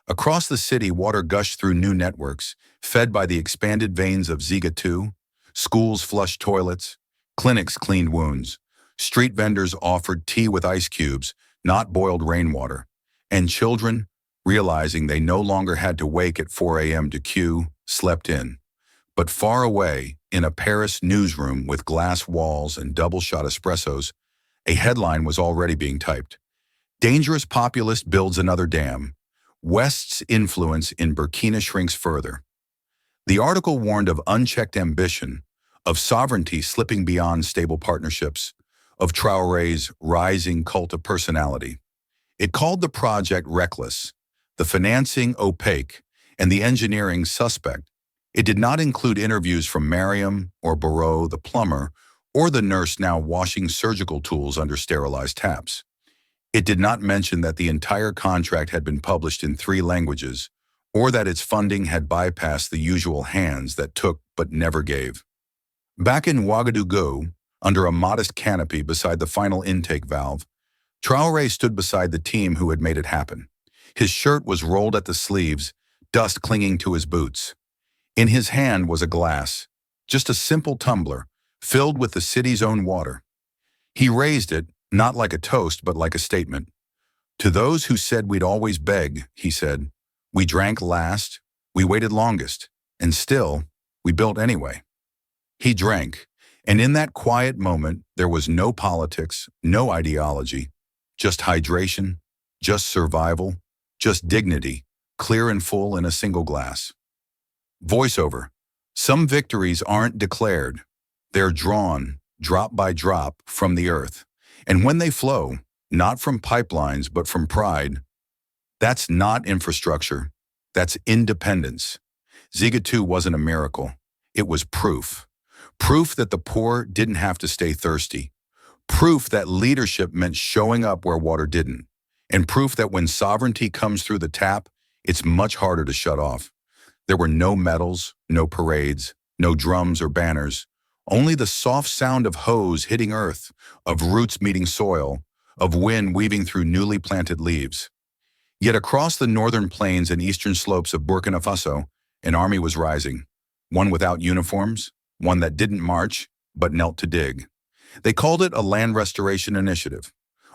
Speaker 1: Across the city, water gushed through new networks, fed by the expanded veins of Ziga 2. Schools flushed toilets, clinics cleaned wounds. Street vendors offered tea with ice cubes, not boiled rainwater. And children, realizing they no longer had to wake at 4 a.m. to queue, slept in. But far away, in a Paris newsroom with glass walls and double-shot espressos, a headline was already being typed. Dangerous populist builds another dam. West's influence in Burkina shrinks further. The article warned of unchecked ambition, of sovereignty slipping beyond stable partnerships, of Traoré's rising cult of personality. It called the project reckless, the financing opaque, and the engineering suspect. It did not include interviews from Mariam or Barreau, the plumber, or the nurse now washing surgical tools under sterilized taps. It did not mention that the entire contract had been published in 3 languages, or that its funding had bypassed the usual hands that took but never gave. Back in Ouagadougou, under a modest canopy beside the final intake valve, Traoré stood beside the team who had made it happen. His shirt was rolled at the sleeves, dust clinging to his boots. In his hand was a glass, just a simple tumbler, filled with the city's own water. He raised it, not like a toast, but like a statement. To those who said we'd always beg, he said, we drank last, we waited longest, and still, we built anyway. He drank, and in that quiet moment, there was no politics, no ideology, just hydration, just survival, just dignity, clear and full in a single glass. Voiceover. Some victories aren't declared. They're drawn, drop by drop, from the earth. And when they flow, not from pipelines, but from pride, that's not infrastructure. That's independence. Ziga 2 wasn't a miracle. It was proof. Proof that the poor didn't have to stay thirsty. Proof that leadership meant showing up where water didn't. And proof that when sovereignty comes through the tap, it's much harder to shut off. There were no medals, no parades, no drums or banners, only the soft sound of hose hitting earth, of roots meeting soil, of wind weaving through newly planted leaves. Yet across the northern plains and eastern slopes of Burkina Faso, an army was rising, one without uniforms, one that didn't march, but knelt to dig. They called it a land restoration initiative.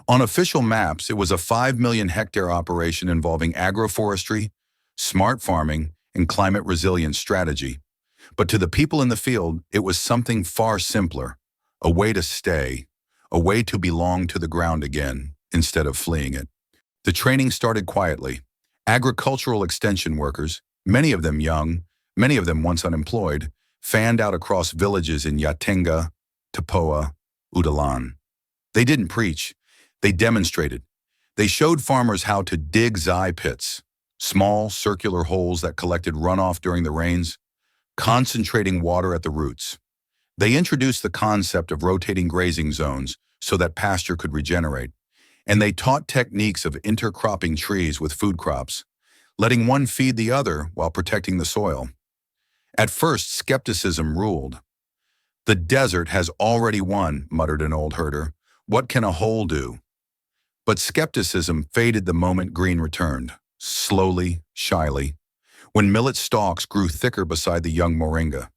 Speaker 1: On official maps, it was a 5 million hectare operation involving agroforestry, smart farming, and climate resilience strategy. But to the people in the field, it was something far simpler, a way to stay, a way to belong to the ground again, instead of fleeing it. The training started quietly. Agricultural extension workers, many of them young, many of them once unemployed, fanned out across villages in Yatenga, Tapoa, Udalan. They didn't preach, they demonstrated. They showed farmers how to dig zai pits, small circular holes that collected runoff during the rains, concentrating water at the roots. They introduced the concept of rotating grazing zones so that pasture could regenerate, and they taught techniques of intercropping trees with food crops, letting one feed the other while protecting the soil. At first, skepticism ruled. "The desert has already won," muttered an old herder. "What can a hole do?" But skepticism faded the moment green returned, slowly, shyly, when millet stalks grew thicker beside the young moringa,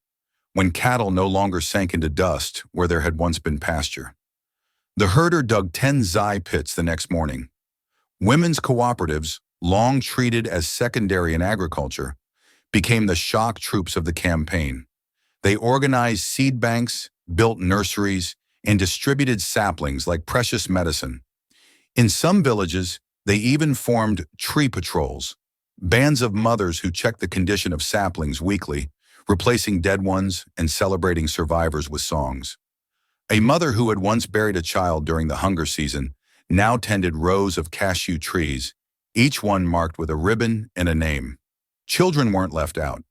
Speaker 1: when cattle no longer sank into dust where there had once been pasture. The herder dug 10 zai pits the next morning. Women's cooperatives, long treated as secondary in agriculture, became the shock troops of the campaign. They organized seed banks, built nurseries, and distributed saplings like precious medicine. In some villages, they even formed tree patrols, Bands of mothers who checked the condition of saplings weekly, replacing dead ones and celebrating survivors with songs. A mother who had once buried a child during the hunger season now tended rows of cashew trees, each one marked with a ribbon and a name. Children weren't left out.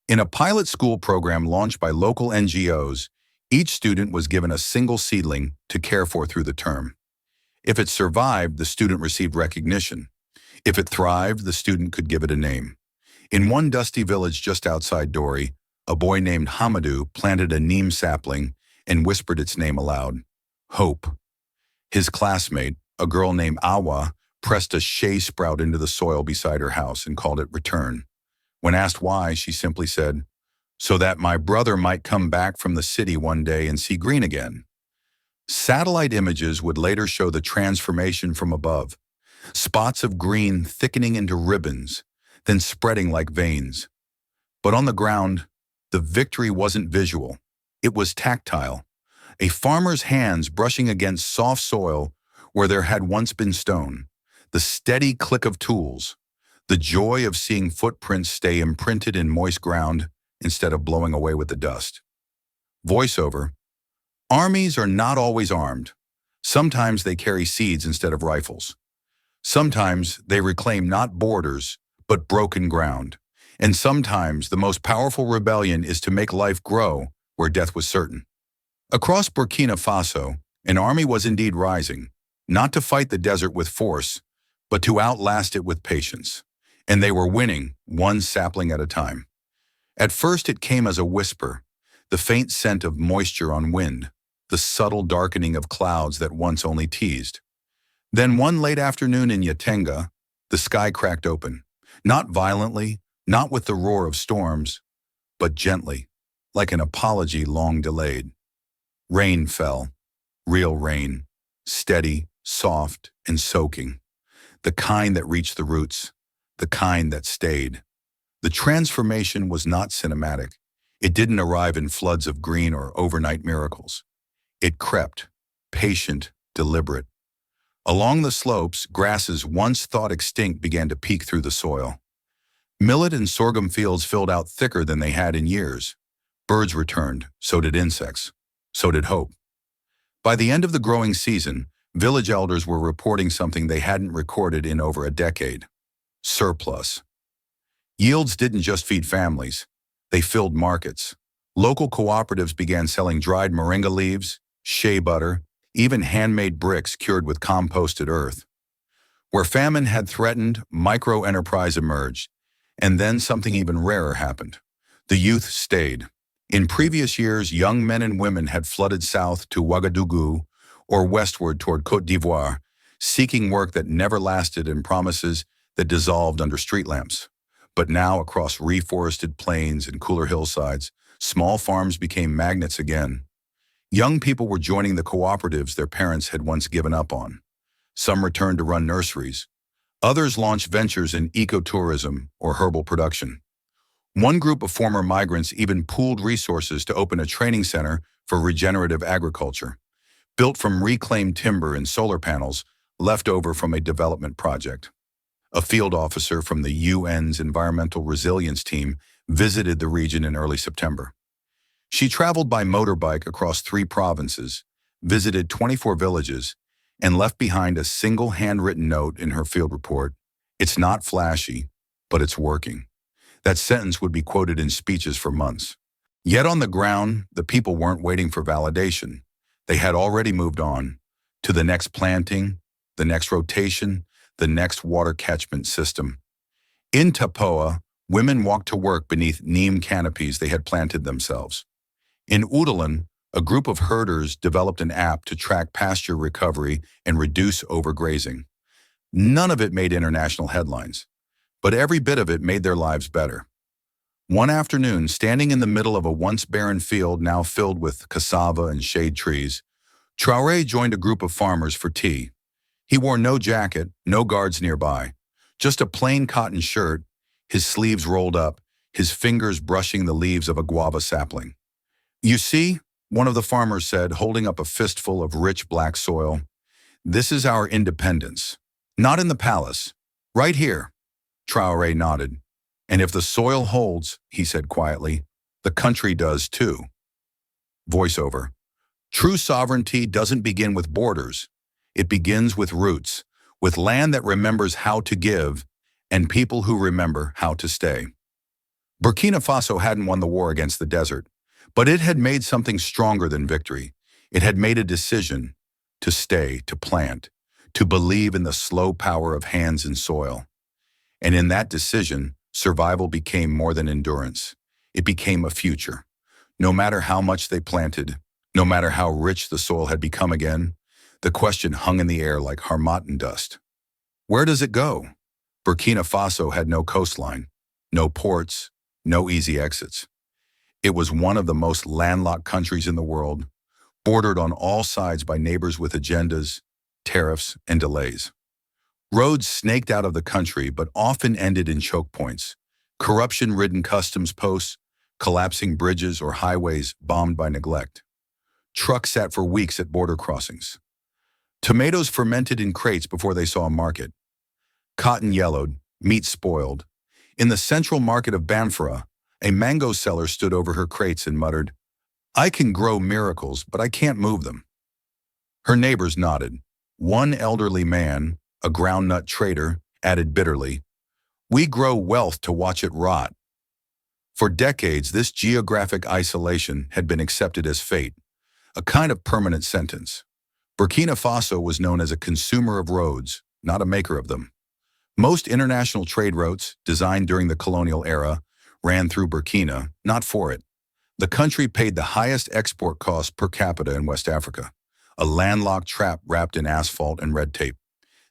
Speaker 1: In a pilot school program launched by local NGOs, each student was given a single seedling to care for through the term. If it survived, the student received recognition. If it thrived, the student could give it a name. In one dusty village just outside Dori, a boy named Hamadou planted a neem sapling and whispered its name aloud. Hope. His classmate, a girl named Awa, pressed a shea sprout into the soil beside her house and called it return. When asked why, she simply said, "So that my brother might come back from the city one day and see green again." Satellite images would later show the transformation from above. Spots of green thickening into ribbons, then spreading like veins. But on the ground, the victory wasn't visual. It was tactile. A farmer's hands brushing against soft soil where there had once been stone. The steady click of tools. The joy of seeing footprints stay imprinted in moist ground instead of blowing away with the dust. Voiceover. Armies are not always armed. Sometimes they carry seeds instead of rifles. Sometimes they reclaim not borders, but broken ground. And sometimes the most powerful rebellion is to make life grow where death was certain. Across Burkina Faso, an army was indeed rising, not to fight the desert with force, but to outlast it with patience. And they were winning, one sapling at a time. At first it came as a whisper, the faint scent of moisture on wind, the subtle darkening of clouds that once only teased. Then one late afternoon in Yatenga, the sky cracked open, not violently, not with the roar of storms, but gently, like an apology long delayed. Rain fell, real rain, steady, soft, and soaking, the kind that reached the roots, the kind that stayed. The transformation was not cinematic. It didn't arrive in floods of green or overnight miracles. It crept, patient, deliberate. Along the slopes, grasses once thought extinct began to peek through the soil. Millet and sorghum fields filled out thicker than they had in years. Birds returned, so did insects, so did hope. By the end of the growing season, village elders were reporting something they hadn't recorded in over a decade: surplus. Yields didn't just feed families, they filled markets. Local cooperatives began selling dried moringa leaves, shea butter, even handmade bricks cured with composted earth. Where famine had threatened, micro-enterprise emerged, and then something even rarer happened. The youth stayed. In previous years, young men and women had flooded south to Ouagadougou or westward toward Côte d'Ivoire, seeking work that never lasted and promises that dissolved under street lamps. But now, across reforested plains and cooler hillsides, small farms became magnets again. Young people were joining the cooperatives their parents had once given up on. Some returned to run nurseries. Others launched ventures in ecotourism or herbal production. One group of former migrants even pooled resources to open a training center for regenerative agriculture, built from reclaimed timber and solar panels left over from a development project. A field officer from the UN's Environmental Resilience Team visited the region in early September. She traveled by motorbike across 3 provinces, visited 24 villages, and left behind a single handwritten note in her field report: "It's not flashy, but it's working." That sentence would be quoted in speeches for months. Yet on the ground, the people weren't waiting for validation. They had already moved on to the next planting, the next rotation, the next water catchment system. In Tapoa, women walked to work beneath neem canopies they had planted themselves. In Udalan, a group of herders developed an app to track pasture recovery and reduce overgrazing. None of it made international headlines, but every bit of it made their lives better. One afternoon, standing in the middle of a once barren field now filled with cassava and shade trees, Traoré joined a group of farmers for tea. He wore no jacket, no guards nearby, just a plain cotton shirt, his sleeves rolled up, his fingers brushing the leaves of a guava sapling. "You see," one of the farmers said, holding up a fistful of rich black soil, "this is our independence. Not in the palace. Right here. Traoré nodded. And if the soil holds, he said quietly, the country does too. Voiceover. True sovereignty doesn't begin with borders. It begins with roots, with land that remembers how to give, and people who remember how to stay. Burkina Faso hadn't won the war against the desert, but it had made something stronger than victory. It had made a decision to stay, to plant, to believe in the slow power of hands and soil. And in that decision, survival became more than endurance. It became a future. No matter how much they planted, no matter how rich the soil had become again, the question hung in the air like harmattan dust. Where does it go? Burkina Faso had no coastline, no ports, no easy exits. It was one of the most landlocked countries in the world, bordered on all sides by neighbors with agendas, tariffs, and delays. Roads snaked out of the country but often ended in choke points, corruption-ridden customs posts, collapsing bridges or highways bombed by neglect. Trucks sat for weeks at border crossings. Tomatoes fermented in crates before they saw a market. Cotton yellowed, meat spoiled. In the central market of Banfora, a mango seller stood over her crates and muttered, "I can grow miracles, but I can't move them." Her neighbors nodded. One elderly man, a groundnut trader, added bitterly, "We grow wealth to watch it rot." For decades, this geographic isolation had been accepted as fate, a kind of permanent sentence. Burkina Faso was known as a consumer of roads, not a maker of them. Most international trade routes, designed during the colonial era, ran through Burkina, not for it. The country paid the highest export cost per capita in West Africa, a landlocked trap wrapped in asphalt and red tape.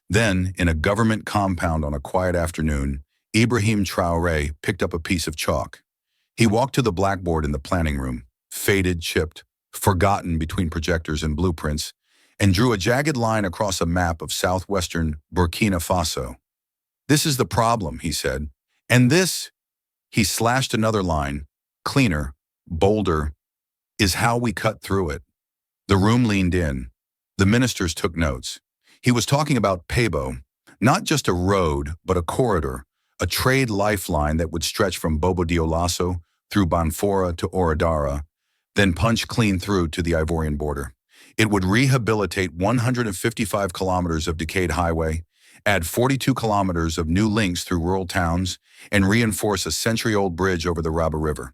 Speaker 1: Then, in a government compound on a quiet afternoon, Ibrahim Traoré picked up a piece of chalk. He walked to the blackboard in the planning room, faded, chipped, forgotten between projectors and blueprints, and drew a jagged line across a map of southwestern Burkina Faso. "This is the problem," he said. "And this," he slashed another line, cleaner, bolder, "is how we cut through it." The room leaned in. The ministers took notes. He was talking about Pebo, not just a road, but a corridor, a trade lifeline that would stretch from Bobo Dioulasso through Banfora to Oradara, then punch clean through to the Ivorian border. It would rehabilitate 155 kilometers of decayed highway, add 42 kilometers of new links through rural towns, and reinforce a century-old bridge over the Raba River.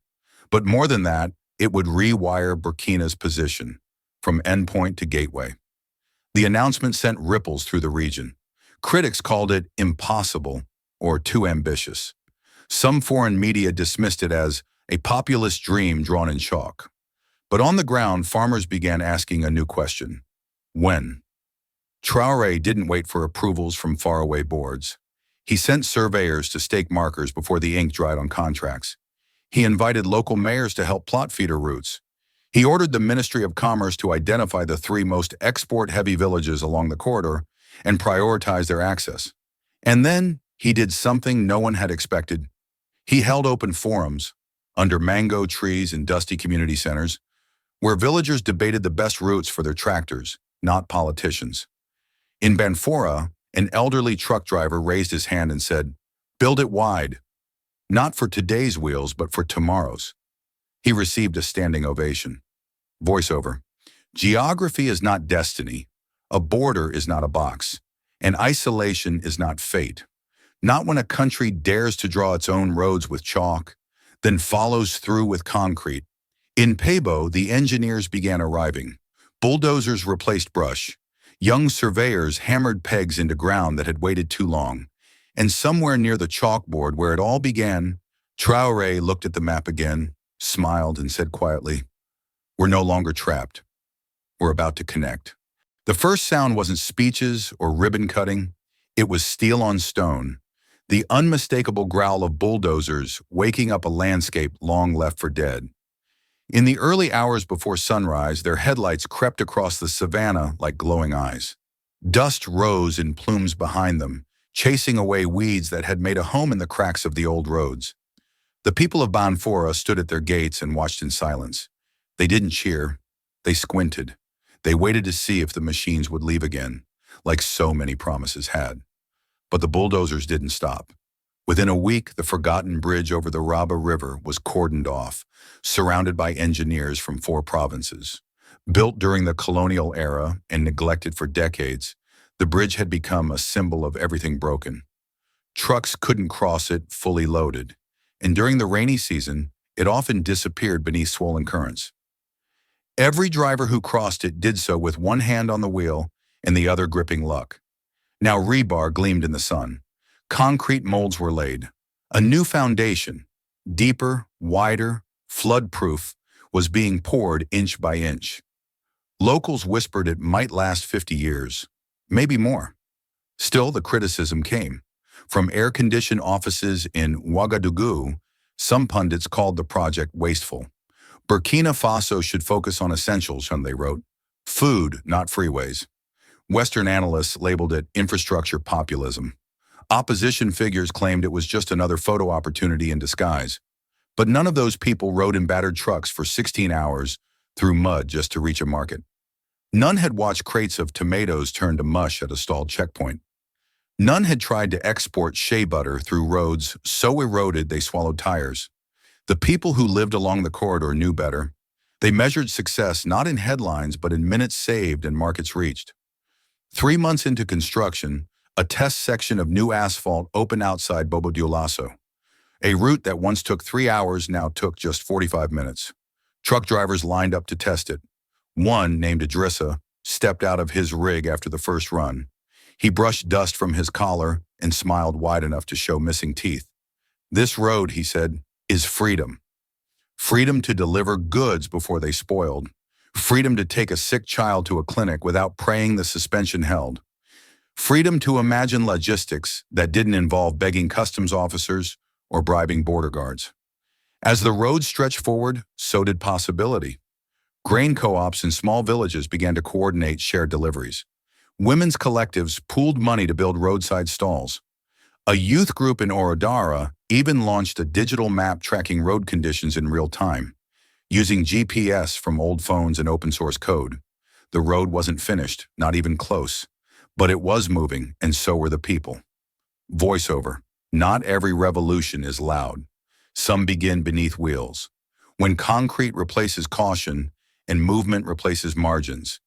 Speaker 1: But more than that, it would rewire Burkina's position, from endpoint to gateway. The announcement sent ripples through the region. Critics called it impossible or too ambitious. Some foreign media dismissed it as a populist dream drawn in chalk. But on the ground, farmers began asking a new question. When? Traoré didn't wait for approvals from faraway boards. He sent surveyors to stake markers before the ink dried on contracts. He invited local mayors to help plot feeder routes. He ordered the Ministry of Commerce to identify the 3 most export-heavy villages along the corridor and prioritize their access. And then he did something no one had expected. He held open forums, under mango trees and dusty community centers, where villagers debated the best routes for their tractors, not politicians. In Banfora, an elderly truck driver raised his hand and said, "Build it wide, not for today's wheels, but for tomorrow's." He received a standing ovation. Voiceover. Geography is not destiny. A border is not a box. And isolation is not fate. Not when a country dares to draw its own roads with chalk, then follows through with concrete. In Pebo, the engineers began arriving. Bulldozers replaced brush. Young surveyors hammered pegs into ground that had waited too long. And somewhere near the chalkboard where it all began, Traoré looked at the map again, smiled, and said quietly, "We're no longer trapped. We're about to connect." The first sound wasn't speeches or ribbon cutting. It was steel on stone, the unmistakable growl of bulldozers waking up a landscape long left for dead. In the early hours before sunrise, their headlights crept across the savannah like glowing eyes. Dust rose in plumes behind them, chasing away weeds that had made a home in the cracks of the old roads. The people of Banfora stood at their gates and watched in silence. They didn't cheer. They squinted. They waited to see if the machines would leave again, like so many promises had. But the bulldozers didn't stop. Within a week, the forgotten bridge over the Raba River was cordoned off, surrounded by engineers from 4 provinces. Built during the colonial era and neglected for decades, the bridge had become a symbol of everything broken. Trucks couldn't cross it fully loaded, and during the rainy season, it often disappeared beneath swollen currents. Every driver who crossed it did so with one hand on the wheel and the other gripping luck. Now rebar gleamed in the sun. Concrete molds were laid. A new foundation, deeper, wider, flood-proof, was being poured inch by inch. Locals whispered it might last 50 years, maybe more. Still, the criticism came. From air-conditioned offices in Ouagadougou, some pundits called the project wasteful. Burkina Faso should focus on essentials, they wrote. Food, not freeways. Western analysts labeled it infrastructure populism. Opposition figures claimed it was just another photo opportunity in disguise. But none of those people rode in battered trucks for 16 hours through mud just to reach a market. None had watched crates of tomatoes turn to mush at a stalled checkpoint. None had tried to export shea butter through roads so eroded they swallowed tires. The people who lived along the corridor knew better. They measured success not in headlines but in minutes saved and markets reached. 3 months into construction, a test section of new asphalt opened outside Bobo Dioulasso. A route that once took 3 hours now took just 45 minutes. Truck drivers lined up to test it. One, named Idrissa, stepped out of his rig after the first run. He brushed dust from his collar and smiled wide enough to show missing teeth. This road, he said, is freedom. Freedom to deliver goods before they spoiled. Freedom to take a sick child to a clinic without praying the suspension held. Freedom to imagine logistics that didn't involve begging customs officers or bribing border guards. As the road stretched forward, so did possibility. Grain co-ops in small villages began to coordinate shared deliveries. Women's collectives pooled money to build roadside stalls. A youth group in Oradara even launched a digital map tracking road conditions in real time, using GPS from old phones and open source code. The road wasn't finished, not even close, but it was moving, and so were the people. Voiceover. Not every revolution is loud. Some begin beneath wheels. When concrete replaces caution and movement replaces margins,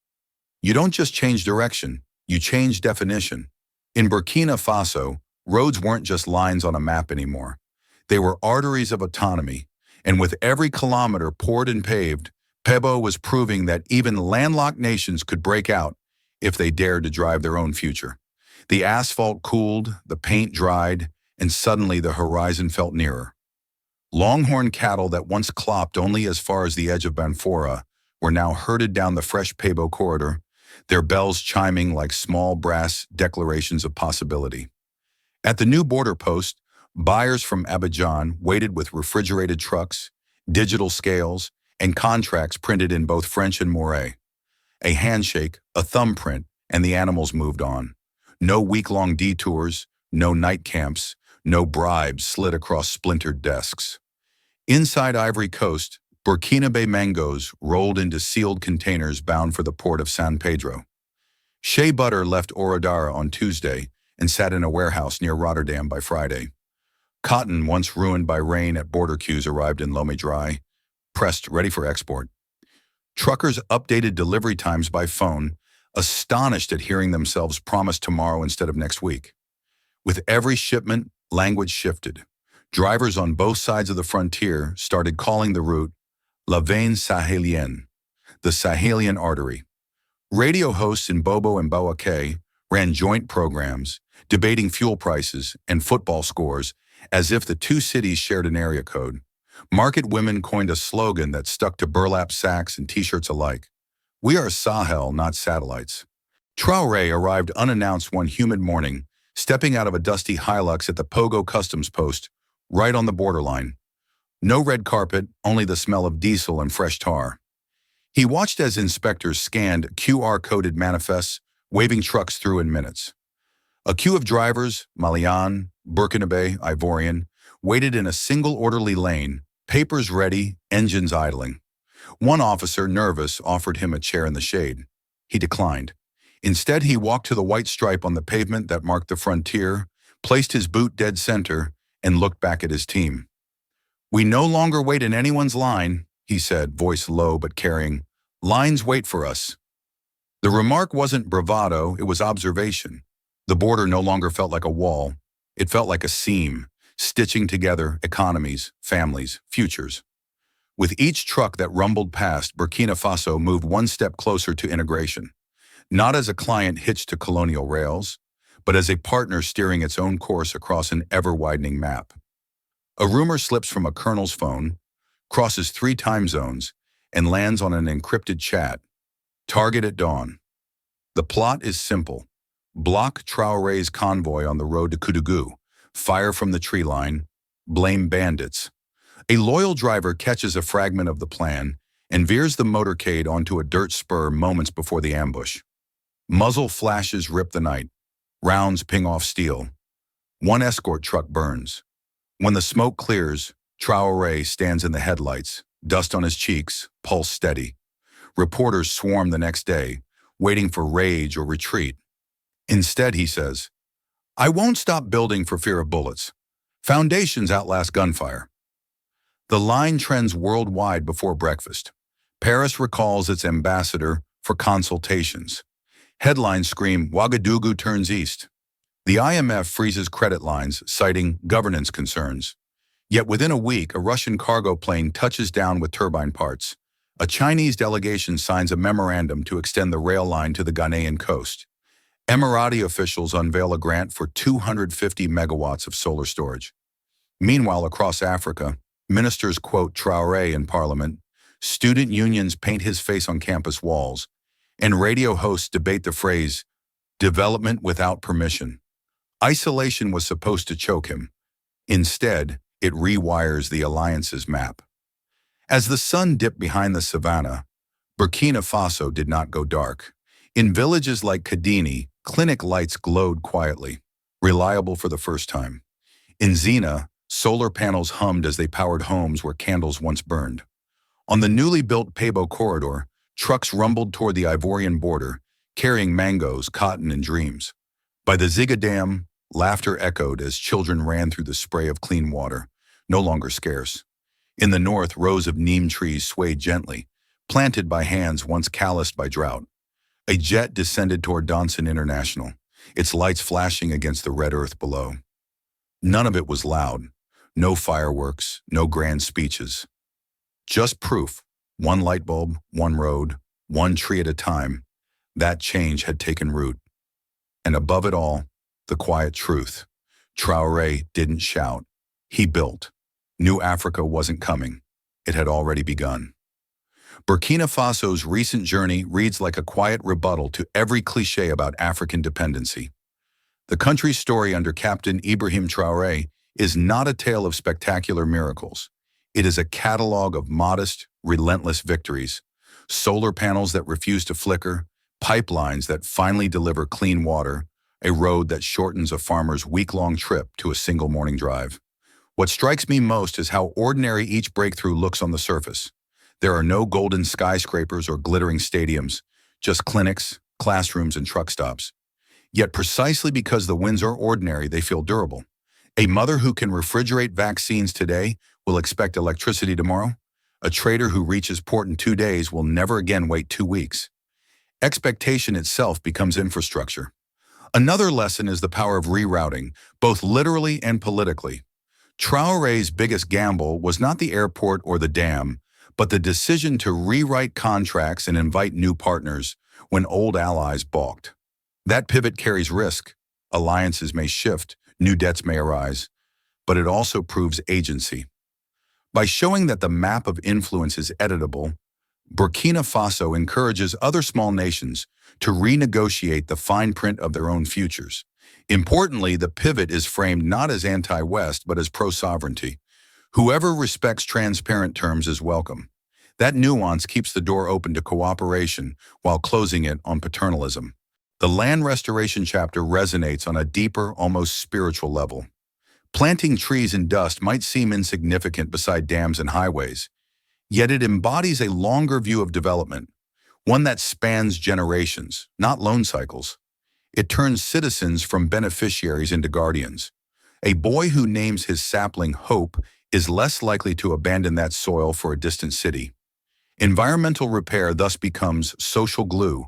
Speaker 1: you don't just change direction, you change definition. In Burkina Faso, roads weren't just lines on a map anymore. They were arteries of autonomy, and with every kilometer poured and paved, Pebo was proving that even landlocked nations could break out if they dared to drive their own future. The asphalt cooled, the paint dried, and suddenly the horizon felt nearer. Longhorn cattle that once clopped only as far as the edge of Banfora were now herded down the fresh Pebo corridor, their bells chiming like small brass declarations of possibility. At the new border post, buyers from Abidjan waited with refrigerated trucks, digital scales, and contracts printed in both French and Moray. A handshake, a thumbprint, and the animals moved on. No week-long detours, no night camps, no bribes slid across splintered desks. Inside Ivory Coast, Burkinabe mangoes rolled into sealed containers bound for the port of San Pedro. Shea butter left Oradara on Tuesday and sat in a warehouse near Rotterdam by Friday. Cotton, once ruined by rain at border queues, arrived in Lomé dry, pressed, ready for export. Truckers updated delivery times by phone, astonished at hearing themselves promised tomorrow instead of next week. With every shipment, language shifted. Drivers on both sides of the frontier started calling the route La Veine Sahélienne, the Sahelian artery. Radio hosts in Bobo and Bouaké ran joint programs, debating fuel prices and football scores as if the two cities shared an area code. Market women coined a slogan that stuck to burlap sacks and t-shirts alike. We are Sahel, not satellites. Traoré arrived unannounced one humid morning, stepping out of a dusty Hilux at the Pogo customs post, right on the borderline. No red carpet, only the smell of diesel and fresh tar. He watched as inspectors scanned QR-coded manifests, waving trucks through in minutes. A queue of drivers, Malian, Burkinabe, Ivorian, waited in a single orderly lane, papers ready, engines idling. One officer, nervous, offered him a chair in the shade. He declined. Instead, he walked to the white stripe on the pavement that marked the frontier, placed his boot dead center, and looked back at his team. "We no longer wait in anyone's line," he said, voice low but caring. "Lines wait for us." The remark wasn't bravado, it was observation. The border no longer felt like a wall. It felt like a seam, stitching together economies, families, futures. With each truck that rumbled past, Burkina Faso moved one step closer to integration, not as a client hitched to colonial rails, but as a partner steering its own course across an ever-widening map. A rumor slips from a colonel's phone, crosses 3 time zones, and lands on an encrypted chat. Target at dawn. The plot is simple. Block Traoré's convoy on the road to Koudougou, fire from the tree line, blame bandits. A loyal driver catches a fragment of the plan and veers the motorcade onto a dirt spur moments before the ambush. Muzzle flashes rip the night. Rounds ping off steel. One escort truck burns. When the smoke clears, Traoré stands in the headlights, dust on his cheeks, pulse steady. Reporters swarm the next day, waiting for rage or retreat. Instead, he says, "I won't stop building for fear of bullets. Foundations outlast gunfire." The line trends worldwide before breakfast. Paris recalls its ambassador for consultations. Headlines scream, "Ouagadougou turns east." The IMF freezes credit lines, citing governance concerns. Yet within a week, a Russian cargo plane touches down with turbine parts. A Chinese delegation signs a memorandum to extend the rail line to the Ghanaian coast. Emirati officials unveil a grant for 250 megawatts of solar storage. Meanwhile, across Africa, ministers quote Traoré in parliament, student unions paint his face on campus walls, and radio hosts debate the phrase, "development without permission." Isolation was supposed to choke him. Instead, it rewires the alliance's map. As the sun dipped behind the savannah, Burkina Faso did not go dark. In villages like Kadini, clinic lights glowed quietly, reliable for the first time. In Zina, solar panels hummed as they powered homes where candles once burned. On the newly built Pabo corridor, trucks rumbled toward the Ivorian border, carrying mangoes, cotton, and dreams. By the Ziga Dam, laughter echoed as children ran through the spray of clean water, no longer scarce. In the north, rows of neem trees swayed gently, planted by hands once calloused by drought. A jet descended toward Donson International, its lights flashing against the red earth below. None of it was loud. No fireworks, no grand speeches. Just proof, one light bulb, one road, one tree at a time. That change had taken root. And above it all, the quiet truth. Traoré didn't shout. He built. New Africa wasn't coming. It had already begun. Burkina Faso's recent journey reads like a quiet rebuttal to every cliché about African dependency. The country's story under Captain Ibrahim Traoré is not a tale of spectacular miracles. It is a catalog of modest, relentless victories. Solar panels that refuse to flicker, pipelines that finally deliver clean water, a road that shortens a farmer's week-long trip to a single morning drive. What strikes me most is how ordinary each breakthrough looks on the surface. There are no golden skyscrapers or glittering stadiums, just clinics, classrooms, and truck stops. Yet precisely because the wins are ordinary, they feel durable. A mother who can refrigerate vaccines today will expect electricity tomorrow. A trader who reaches port in 2 days will never again wait 2 weeks. Expectation itself becomes infrastructure. Another lesson is the power of rerouting, both literally and politically. Traoré's biggest gamble was not the airport or the dam, but the decision to rewrite contracts and invite new partners when old allies balked. That pivot carries risk. Alliances may shift, new debts may arise, but it also proves agency. By showing that the map of influence is editable, Burkina Faso encourages other small nations to renegotiate the fine print of their own futures. Importantly, the pivot is framed not as anti-West, but as pro-sovereignty. Whoever respects transparent terms is welcome. That nuance keeps the door open to cooperation while closing it on paternalism. The land restoration chapter resonates on a deeper, almost spiritual level. Planting trees in dust might seem insignificant beside dams and highways, yet it embodies a longer view of development, one that spans generations, not loan cycles. It turns citizens from beneficiaries into guardians. A boy who names his sapling Hope is less likely to abandon that soil for a distant city. Environmental repair thus becomes social glue,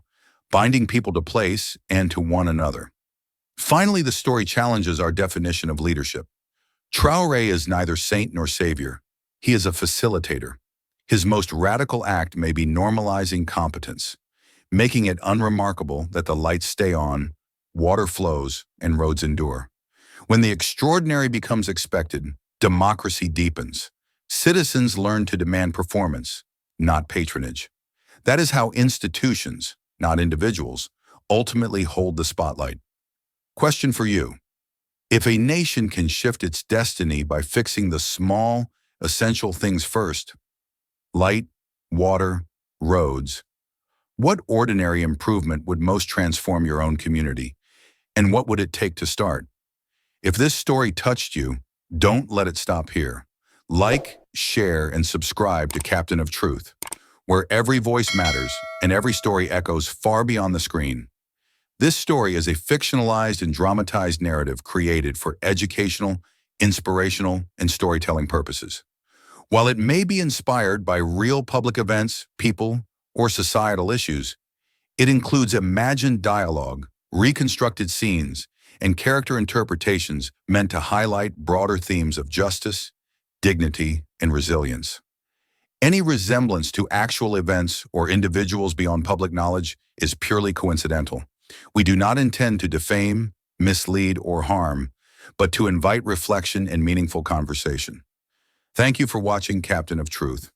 Speaker 1: binding people to place and to one another. Finally, the story challenges our definition of leadership. Traoré is neither saint nor savior. He is a facilitator. His most radical act may be normalizing competence, making it unremarkable that the lights stay on, water flows, and roads endure. When the extraordinary becomes expected, democracy deepens. Citizens learn to demand performance, not patronage. That is how institutions, not individuals, ultimately hold the spotlight. Question for you. If a nation can shift its destiny by fixing the small, essential things first, light, water, roads, what ordinary improvement would most transform your own community? And what would it take to start? If this story touched you, don't let it stop here. Like, share, and subscribe to Captain of Truth, where every voice matters and every story echoes far beyond the screen. This story is a fictionalized and dramatized narrative created for educational, inspirational, and storytelling purposes. While it may be inspired by real public events, people, or societal issues, it includes imagined dialogue, reconstructed scenes, and character interpretations meant to highlight broader themes of justice, dignity, and resilience. Any resemblance to actual events or individuals beyond public knowledge is purely coincidental. We do not intend to defame, mislead, or harm, but to invite reflection and meaningful conversation. Thank you for watching Captain of Truth.